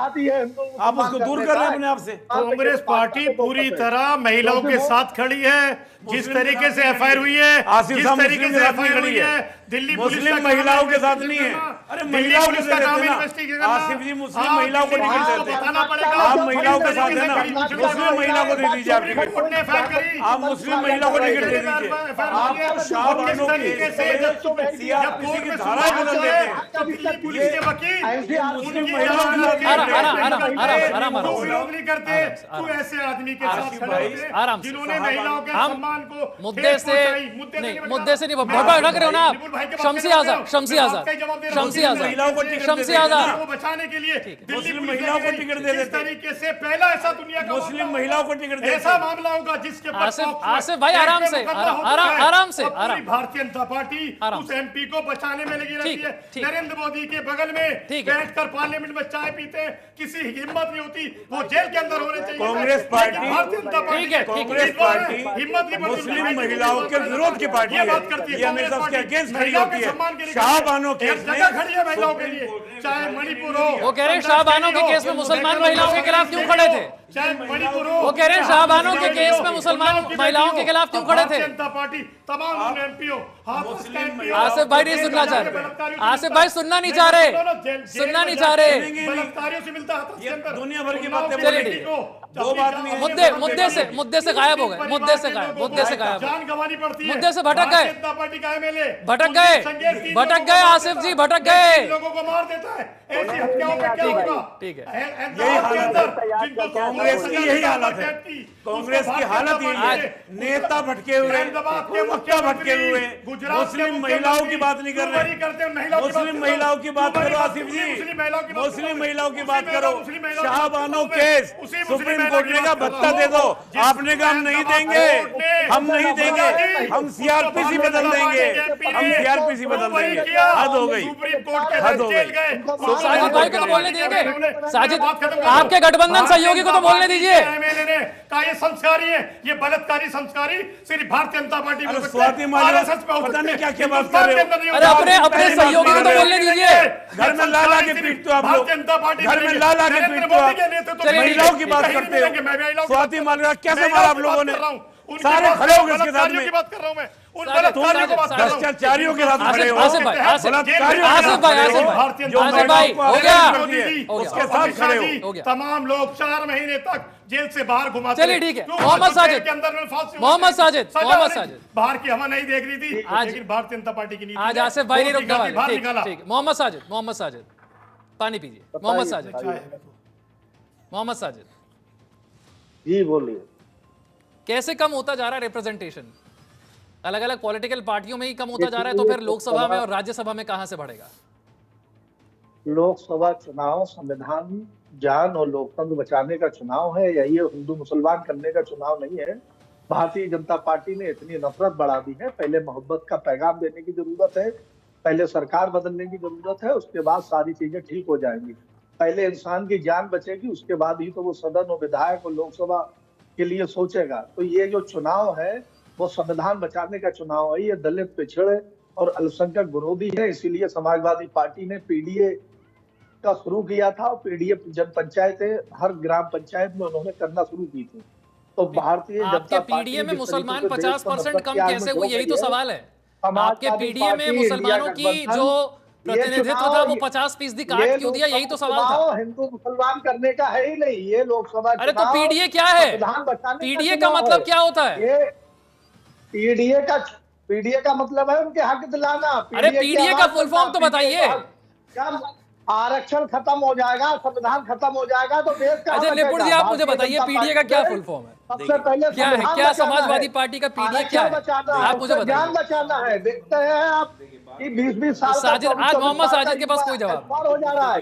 आप उसको दूर कर रहे हैं अपने आप से। कांग्रेस पार्टी पूरी तरह महिलाओं के साथ खड़ी है। जिस तरीके से एफआईआर हुई है, आसिफ साहब मुस्लिम के साथ नहीं खड़ी है, दिल्ली मुस्लिम महिलाओं के साथ नहीं है। अरे महिलाओं के साथ आसिफ जी, मुस्लिम महिलाओं को टिकट देते हैं, आप महिलाओं के साथ है ना, मुस्लिम महिला को दे दीजिए आप टिकट, आप मुस्लिम महिला को टिकट दे दीजिए। आप शाहबानों के सीआरपीसी की धाराएं बदल देते हैं, मुस्लिम महिलाओं के नहीं करते। तू ऐसे आदमी के साथ खड़े होते जिन्होंने महिलाओं के सम्मान को मुद्दे से नहीं भटक रहे हो ना आप। शमसी आजाद बचाने के लिए मुस्लिम महिलाओं को टिकट दे देते, तरीके से पहला ऐसा दुनिया का मुस्लिम महिलाओं को टिकट देते। ऐसा मामला होगा जिसके आसिफ भाई आराम से भारतीय जनता पार्टी उस एमपी को बचाने में लगी रहती है। नरेंद्र मोदी के बगल में बैठकर पार्लियामेंट में चाय पीते, किसी हिम्मत नहीं होती, वो जेल के अंदर होने चाहिए। Congress party, Bharatiya Janata party, Congress party हिम्मत मुस्लिम महिलाओं के विरोध की पार्टी है, ये हमेशा उसके अगेंस्ट खड़ी होती है। शाहबानो केस में खड़ी है महिलाओं के लिए, चाहे मणिपुर हो। वो कह रहे हैं शाहबानो के केस में मुसलमान महिलाओं के खिलाफ क्यों खड़े थे? चाहे मणिपुर हो, वो कह रहे हैं शाहबानो के केस में मुसलमान महिलाओं के खिलाफ क्यों खड़े थे? जनता पार्टी तमाम एमपीओ आसिफ भाई नहीं सुनना चाह रहे, आसिफ भाई सुनना नहीं चाह रहे, बलात्कारियों से मिलता है दुनिया भर की बातें। चलिए ठीक है, वो बात नहीं है, मुद्दे से गायब हो गए, मुद्दे से गायब, जान गंवानी पड़ती है, मुद्दे से भटक गए, जनता पार्टी का एमएलए भटक गए आसिफ जी, भटक गए। लोगों को मार देता है, ऐसी हत्याओं में क्या होगा? ठीक है, यही हालत है कांग्रेस की, यही हालत है कांग्रेस की, हालत यही है। नेता भटके हुए, वक्ता भटके हुए, मुस्लिम महिलाओं की बात नहीं कर रहे। मुस्लिम महिलाओं की बात करो आसिफ जी, मुस्लिम महिलाओं की बात करो। शाहबानो केस सुप्रीम कोर्ट ने कहा भत्ता दे दो, आपने कहा हम नहीं देंगे, हम नहीं देंगे, हम सीआरपीसी बदल देंगे, हम सीआरपीसी बदल देंगे। हद हो गई, हद हो गई। साजिद भाई को तो बोलने दीजिए, साजिद आपके गठबंधन सहयोगी को तो बोलने दीजिए। का ये संस्कारी है, ये बलात्कारी संस्कारी सिर्फ भारतीय जनता पार्टी में स्वाति मालिक पता नहीं क्या क्या बात कर रहे हो। अरे अपने सहयोगी को तो बोलने दीजिए। घर में ला ला के पीटते हो आप लोग, घर में ला ला के पीटते हो आप, महिलाओं की बात करते हो। स्वाति मालिक क्या संभाला आप लोगों ने? सारे खड़े हो गए इसके साथ में, बात कर रहा हूं मैं, भ्रष्टाचारियों के साथ खड़े हो, आसिफ भाई हो गया, उसके साथ खड़े हो। तमाम लोग 4 महीने तक जेल से बाहर घुमाते। चलिए ठीक है, मोहम्मद साजिद के अंदर में फांसी, मोहम्मद साजिद बाहर की हवा नहीं देख रही थी, लेकिन भारतीय जनता पार्टी की नीति आज आसिफ भाई नहीं रुकने वाले। ठीक, मोहम्मद साजिद पानी पीजिए। मोहम्मद साजिद जी बोलिए। कैसे कम होता जा रहा है रिप्रेजेंटेशन? अलग अलग पॉलिटिकल पार्टियों में ही कम होता जा रहा है, तो फिर लोकसभा में और राज्यसभा में कहां से बढ़ेगा? लोकसभा चुनाव संविधान, जान और लोकतंत्र बचाने का चुनाव है, या ये हिंदू मुसलमान करने का चुनाव नहीं है। भारतीय जनता पार्टी ने इतनी नफरत बढ़ा दी है, पहले मोहब्बत का पैगाम देने की जरूरत है, पहले सरकार बदलने की जरूरत है, उसके बाद सारी चीजें ठीक हो जाएंगी। पहले इंसान की जान बचेगी, उसके बाद ही तो वो सदन और विधायक और लोकसभा के लिए सोचेगा। तो ये जो चुनाव है वो संविधान बचाने का चुनाव है, ये दलित, पिछड़े और अल्पसंख्यक विरोधी है। इसीलिए समाजवादी पार्टी ने पीडीए का शुरू किया था, और पीडीए जन पंचायतें हर ग्राम पंचायत में उन्होंने करना शुरू की थी। तो भारतीय आपके पीडीए में मुसलमान 50% कम कैसे हुए, यही तो सवाल है। आपके पीडीए में मुसलमानों की जो प्रतिनिधित्व था वो 50% काट क्यों दिया, यही तो सवाल था। हिंदू मुसलमान करने का है ही नहीं, ये लोकसभा। अरे तो पीडीए क्या है? पीडीए का मतलब क्या होता है? ये पीडीए का मतलब है उनके हक दिलाना। अरे पीडीए का फुल फॉर्म तो बताइए। आरक्षण खत्म हो जाएगा, संविधान खत्म हो जाएगा तो देश का। अच्छा निपुण जी, आप मुझे बताइए पीडीए का क्या फुल फॉर्म है? सबसे पहले क्या है, क्या समाजवादी पार्टी का पीडीए क्या है? आप मुझे बताइए। ज्ञान बचाना है। देखते हैं आप कि 20-20 साल साजिद, आज मोहम्मद साजिद के पास कोई जवाब हो जा रहा है।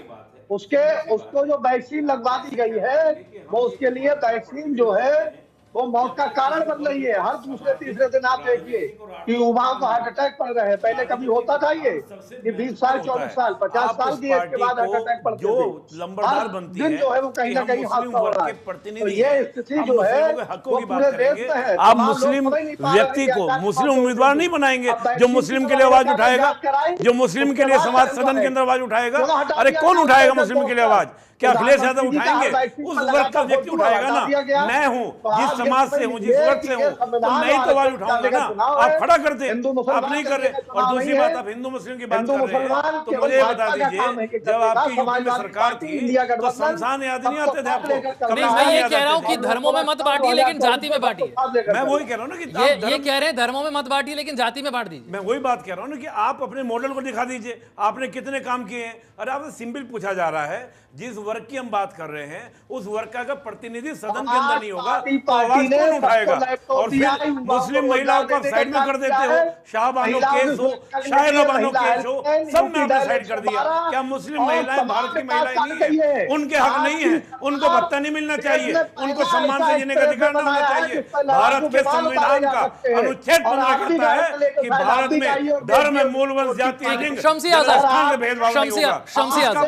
उसको जो वैक्सीन लगवा दी गई है, वो उसके लिए वैक्सीन जो है वो मौत का कारण बन रही है। हर दूसरे तीसरे दिन आप देखिए कि युवाओं को हार्ट अटैक पड़ रहे हैं। पहले कभी होता था ये कि 20 साल 24 साल 50 साल की एज के बाद हार्ट अटैक पड़ते थे। लंबरदार बनती है जो है वो कहीं ना कहीं हादसा हो रहा है। तो ये स्थिति जो है वो पूरे देश में है। आप मुस्लिम व्यक्ति को मुस्लिम उम्मीदवार नहीं बनाएंगे जो मुस्लिम के लिए आवाज उठाएगा, जो मुस्लिम के लिए समाज सदन के अंदर आवाज उठाएगा। अरे कौन उठाएगा मुस्लिम के लिए आवाज? क्या अखिलेश यादव उठाएंगे? उस वर्ग का व्यक्ति उठाएगा ना। मैं हूँ, जिस समाज से हूँ, जिस वर्ग से हूँ, तो मैं ही तो आवाज उठाऊंगा ना। आप खड़ा करते, आप नहीं कर रहे। और दूसरी बात, आप हिंदू मुस्लिम की बात कर रहे हैं तो मुझे बता दीजिए, जब आपकी यूपी में सरकार थी तो शमशान याद नहीं आते थे आपको? मैं ये कह रहा हूँ कि धर्मों में मत बांटिए लेकिन जाति में बांटिए। मैं वही कह रहा हूँ ना कि ये कह रहे हैं धर्मों में मत बांटिए लेकिन जाति में बांट दीजिए। मैं वही बात कह रहा हूँ ना कि आप अपने मॉडल को दिखा दीजिए, आपने कितने काम किए हैं। अरे आपसे सिंपल पूछा जा रहा है, जिस वर्ग की हम बात कर रहे हैं उस वर्ग का प्रतिनिधि सदन के अंदर नहीं होगा तो आवाज कौन उठाएगा? और फिर मुस्लिम महिलाओं को आप साइड में कर देते हो। शाह बानो केस हो, शायरा बानो केस हो, सब में आपने साइड कर दिया। क्या मुस्लिम महिलाएं भारत की महिलाएं नहीं है? उनके हक नहीं है, उनको भत्ता नहीं मिलना चाहिए, उनको सम्मान से जीने का अधिकार नहीं होना चाहिए। भारत के संविधान का अनुच्छेद 15 कहता है कि भारत में धर्म, मूलवंश, जाति, लिंग, शमसी आजाद, भेदभाव नहीं होगा। शमसी आजाद,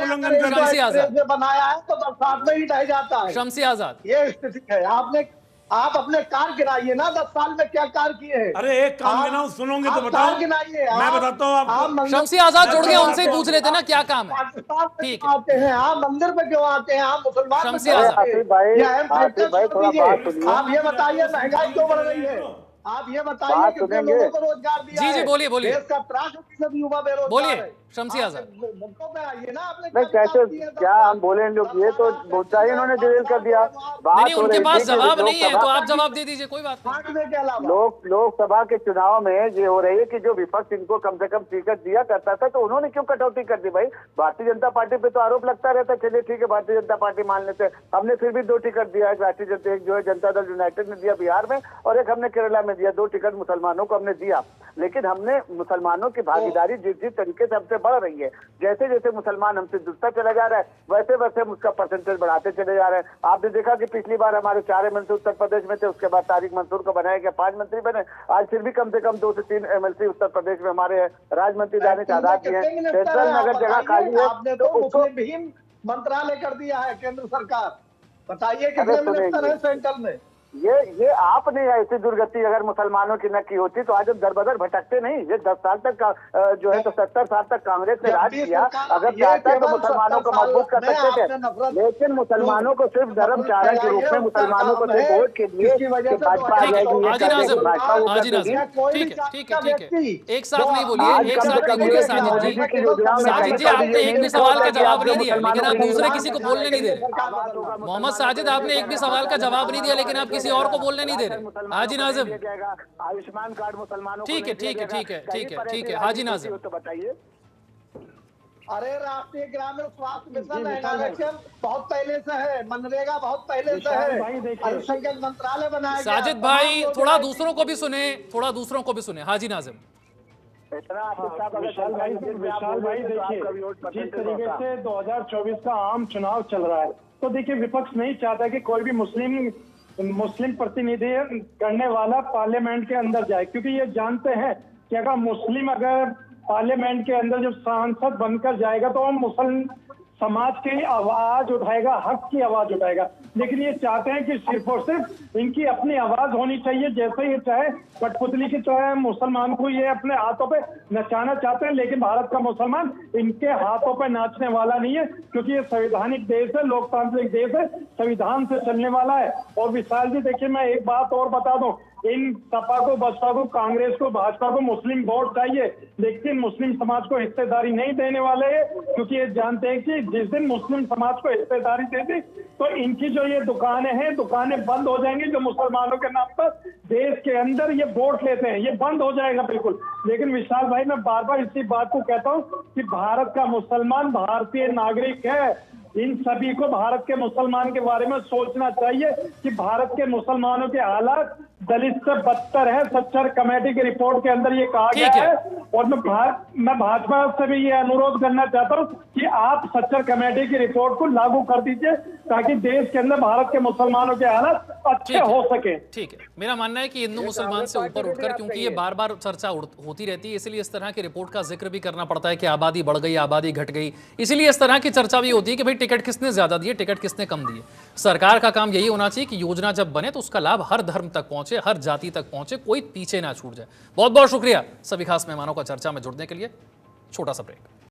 शमसी आजाद बनाया है तो बरसात में ही ढह जाता है। शमसी आजाद, ये स्थिति है। आप अपने कार्य गिनाइए ना, 10 साल में क्या कार्य किए हैं। अरे एक काम गिनाओ, सुनोगे तो बताओ। मैं बताता हूँ आपको। शमसी आजाद जुड़ गए, उनसे ही पूछ लेते ना क्या काम है। ठीक आते हैं आप मंदिर पे क्यों आते हैं? आप मुसलमान शमसी आजाद, आप ये बताइए महंगाई क्यों बढ़ रही है? आप ये बताइए कितने लोगों को रोजगार दिया है? जी बोलिए बोलिए। देश का 63% युवा बेरोजगार बोलिए शमसी आजाद। मुद्दों पे आइए ना। आपने नहीं कैसे क्या हम बोले लोग, ये तो मुद्दा ही इन्होंने डिटेल कर दिया। नहीं उनके पास जवाब नहीं है तो आप जवाब दे दीजिए, कोई बात नहीं। लोकसभा के चुनाव में ये हो रही है कि जो विपक्ष इनको कम से कम टिकट दिया करता था तो उन्होंने क्यों कटौती कर दी? भाई भारतीय जनता पार्टी पे तो आरोप लगता रहता है। चलिए ठीक है, भारतीय जनता पार्टी मान लेते हैं, हमने फिर भी 2 टिकट दिया। एक राष्ट्रीय जनता, एक जो है जनता दल यूनाइटेड ने दिया बिहार में, और एक हमने केरला में दिया। 2 टिकट मुसलमानों को हमने दिया। लेकिन हमने मुसलमानों की भागीदारी जिस तरीके से हमसे बढ़ रही है, जैसे जैसे मुसलमान हमसे जुड़ता चला जा रहा है वैसे वैसे हम उसका परसेंटेज बढ़ाते चले जा रहे हैं। आपने देखा कि पिछली बार हमारे 4 मंत्री उत्तर प्रदेश में थे, उसके बाद तारिक मंसूर को बनाया गया, 5 मंत्री बने। आज फिर भी कम से कम 2 से 3 MLC उत्तर प्रदेश में हमारे राज्य मंत्री दानिश आजाद जी हैं। सेंट्रल में अगर जगह खाली है तो उसको भीम मंत्रालय कर दिया है केंद्र सरकार। बताइए कितने मिनिस्टर है सेंटर में? ये आपने ऐसी दुर्गति अगर मुसलमानों की न की होती तो आज हम दरबदर भटकते नहीं। ये 10 साल तक जो है तो 70 साल तक कांग्रेस ने राज किया। अगर चाहता तो मुसलमानों को मजबूत कर सकते थे, लेकिन मुसलमानों को सिर्फ धर्म चारण के रूप में मुसलमानों को वोट के लिए भाजपा आ जाएगी। ठीक है, एक साथ नहीं बोलिए, एक साथ नहीं बोलिए साजिद जी। साजिद जी आपने एक भी सवाल का जवाब नहीं दिया लेकिन आप दूसरे किसी को बोलने नहीं दे रहे। मोहम्मद साजिद आपने एक भी सवाल का जवाब नहीं दिया लेकिन आप किसी और को बोलने नहीं दे रहे। हाजी नाजिम, आयुष्मान कार्ड मुसलमानों ठीक है हाजी नाजिम तो बताइए। अरे राष्ट्रीय ग्रामीण स्वास्थ्य मिशन एनआरएचएम बहुत पहले से है, मनरेगा बहुत पहले से है, अल्पसंख्यक मंत्रालय बनाया गया। साजिद भाई थोड़ा दूसरों को भी सुने, हाजी नाजिम। विशाल भाई देखिए, जिस तरीके से 2024 का आम चुनाव चल रहा है तो देखिए विपक्ष नहीं चाहता कि कोई भी मुस्लिम प्रतिनिधि करने वाला पार्लियामेंट के अंदर जाए, क्योंकि ये जानते हैं कि अगर पार्लियामेंट के अंदर जब सांसद बनकर जाएगा तो वो मुस्लिम समाज की आवाज उठाएगा, हक की आवाज उठाएगा। लेकिन ये चाहते हैं कि सिर्फ और सिर्फ इनकी अपनी आवाज होनी चाहिए, जैसे ये चाहे कठपुतली की चाहे मुसलमान को ये अपने हाथों पे नचाना चाहते हैं। लेकिन भारत का मुसलमान इनके हाथों पे नाचने वाला नहीं है, क्योंकि ये संवैधानिक देश है, लोकतांत्रिक देश है, संविधान से चलने वाला है। और विशाल जी देखिए, मैं एक बात और बता दूं, इन सपा को, बसपा को, कांग्रेस को, भाजपा को मुस्लिम वोट चाहिए, लेकिन मुस्लिम समाज को हिस्सेदारी नहीं देने वाले हैं, क्योंकि ये जानते हैं कि जिस दिन मुस्लिम समाज को हिस्सेदारी दे दी तो इनकी जो ये दुकानें हैं, दुकानें बंद हो जाएंगी। जो मुसलमानों के नाम पर देश के अंदर ये वोट लेते हैं, ये बंद हो जाएगा बिल्कुल। लेकिन विशाल भाई, मैं बार बार इसी बात को कहता हूँ कि भारत का मुसलमान भारतीय नागरिक है। इन सभी को भारत के मुसलमान के बारे में सोचना चाहिए कि भारत के मुसलमानों के हालात दलित से बदतर है। सच्चर कमेटी की रिपोर्ट के अंदर ये कहा गया है। और मैं भाजपा से भी ये अनुरोध करना चाहता हूँ कि आप सच्चर कमेटी की रिपोर्ट को लागू कर दीजिए, ताकि देश के अंदर भारत के मुसलमानों के हालात अच्छे हो सके। ठीक है, मेरा मानना है कि हिंदू मुसलमान से ऊपर उठकर, क्योंकि ये बार बार चर्चा होती रहती है, इसलिए इस तरह की रिपोर्ट का जिक्र भी करना पड़ता है कि आबादी बढ़ गई, आबादी घट गई, इसीलिए इस तरह की चर्चा भी होती है कि भाई टिकट किसने ज्यादा दिए, टिकट किसने कम दिए। सरकार का काम यही होना चाहिए कि योजना जब बने तो उसका लाभ हर धर्म तक पहुंचे, हर जाति तक पहुंचे, कोई पीछे ना छूट जाए। बहुत बहुत शुक्रिया सभी खास मेहमानों का चर्चा में जुड़ने के लिए। छोटा सा ब्रेक।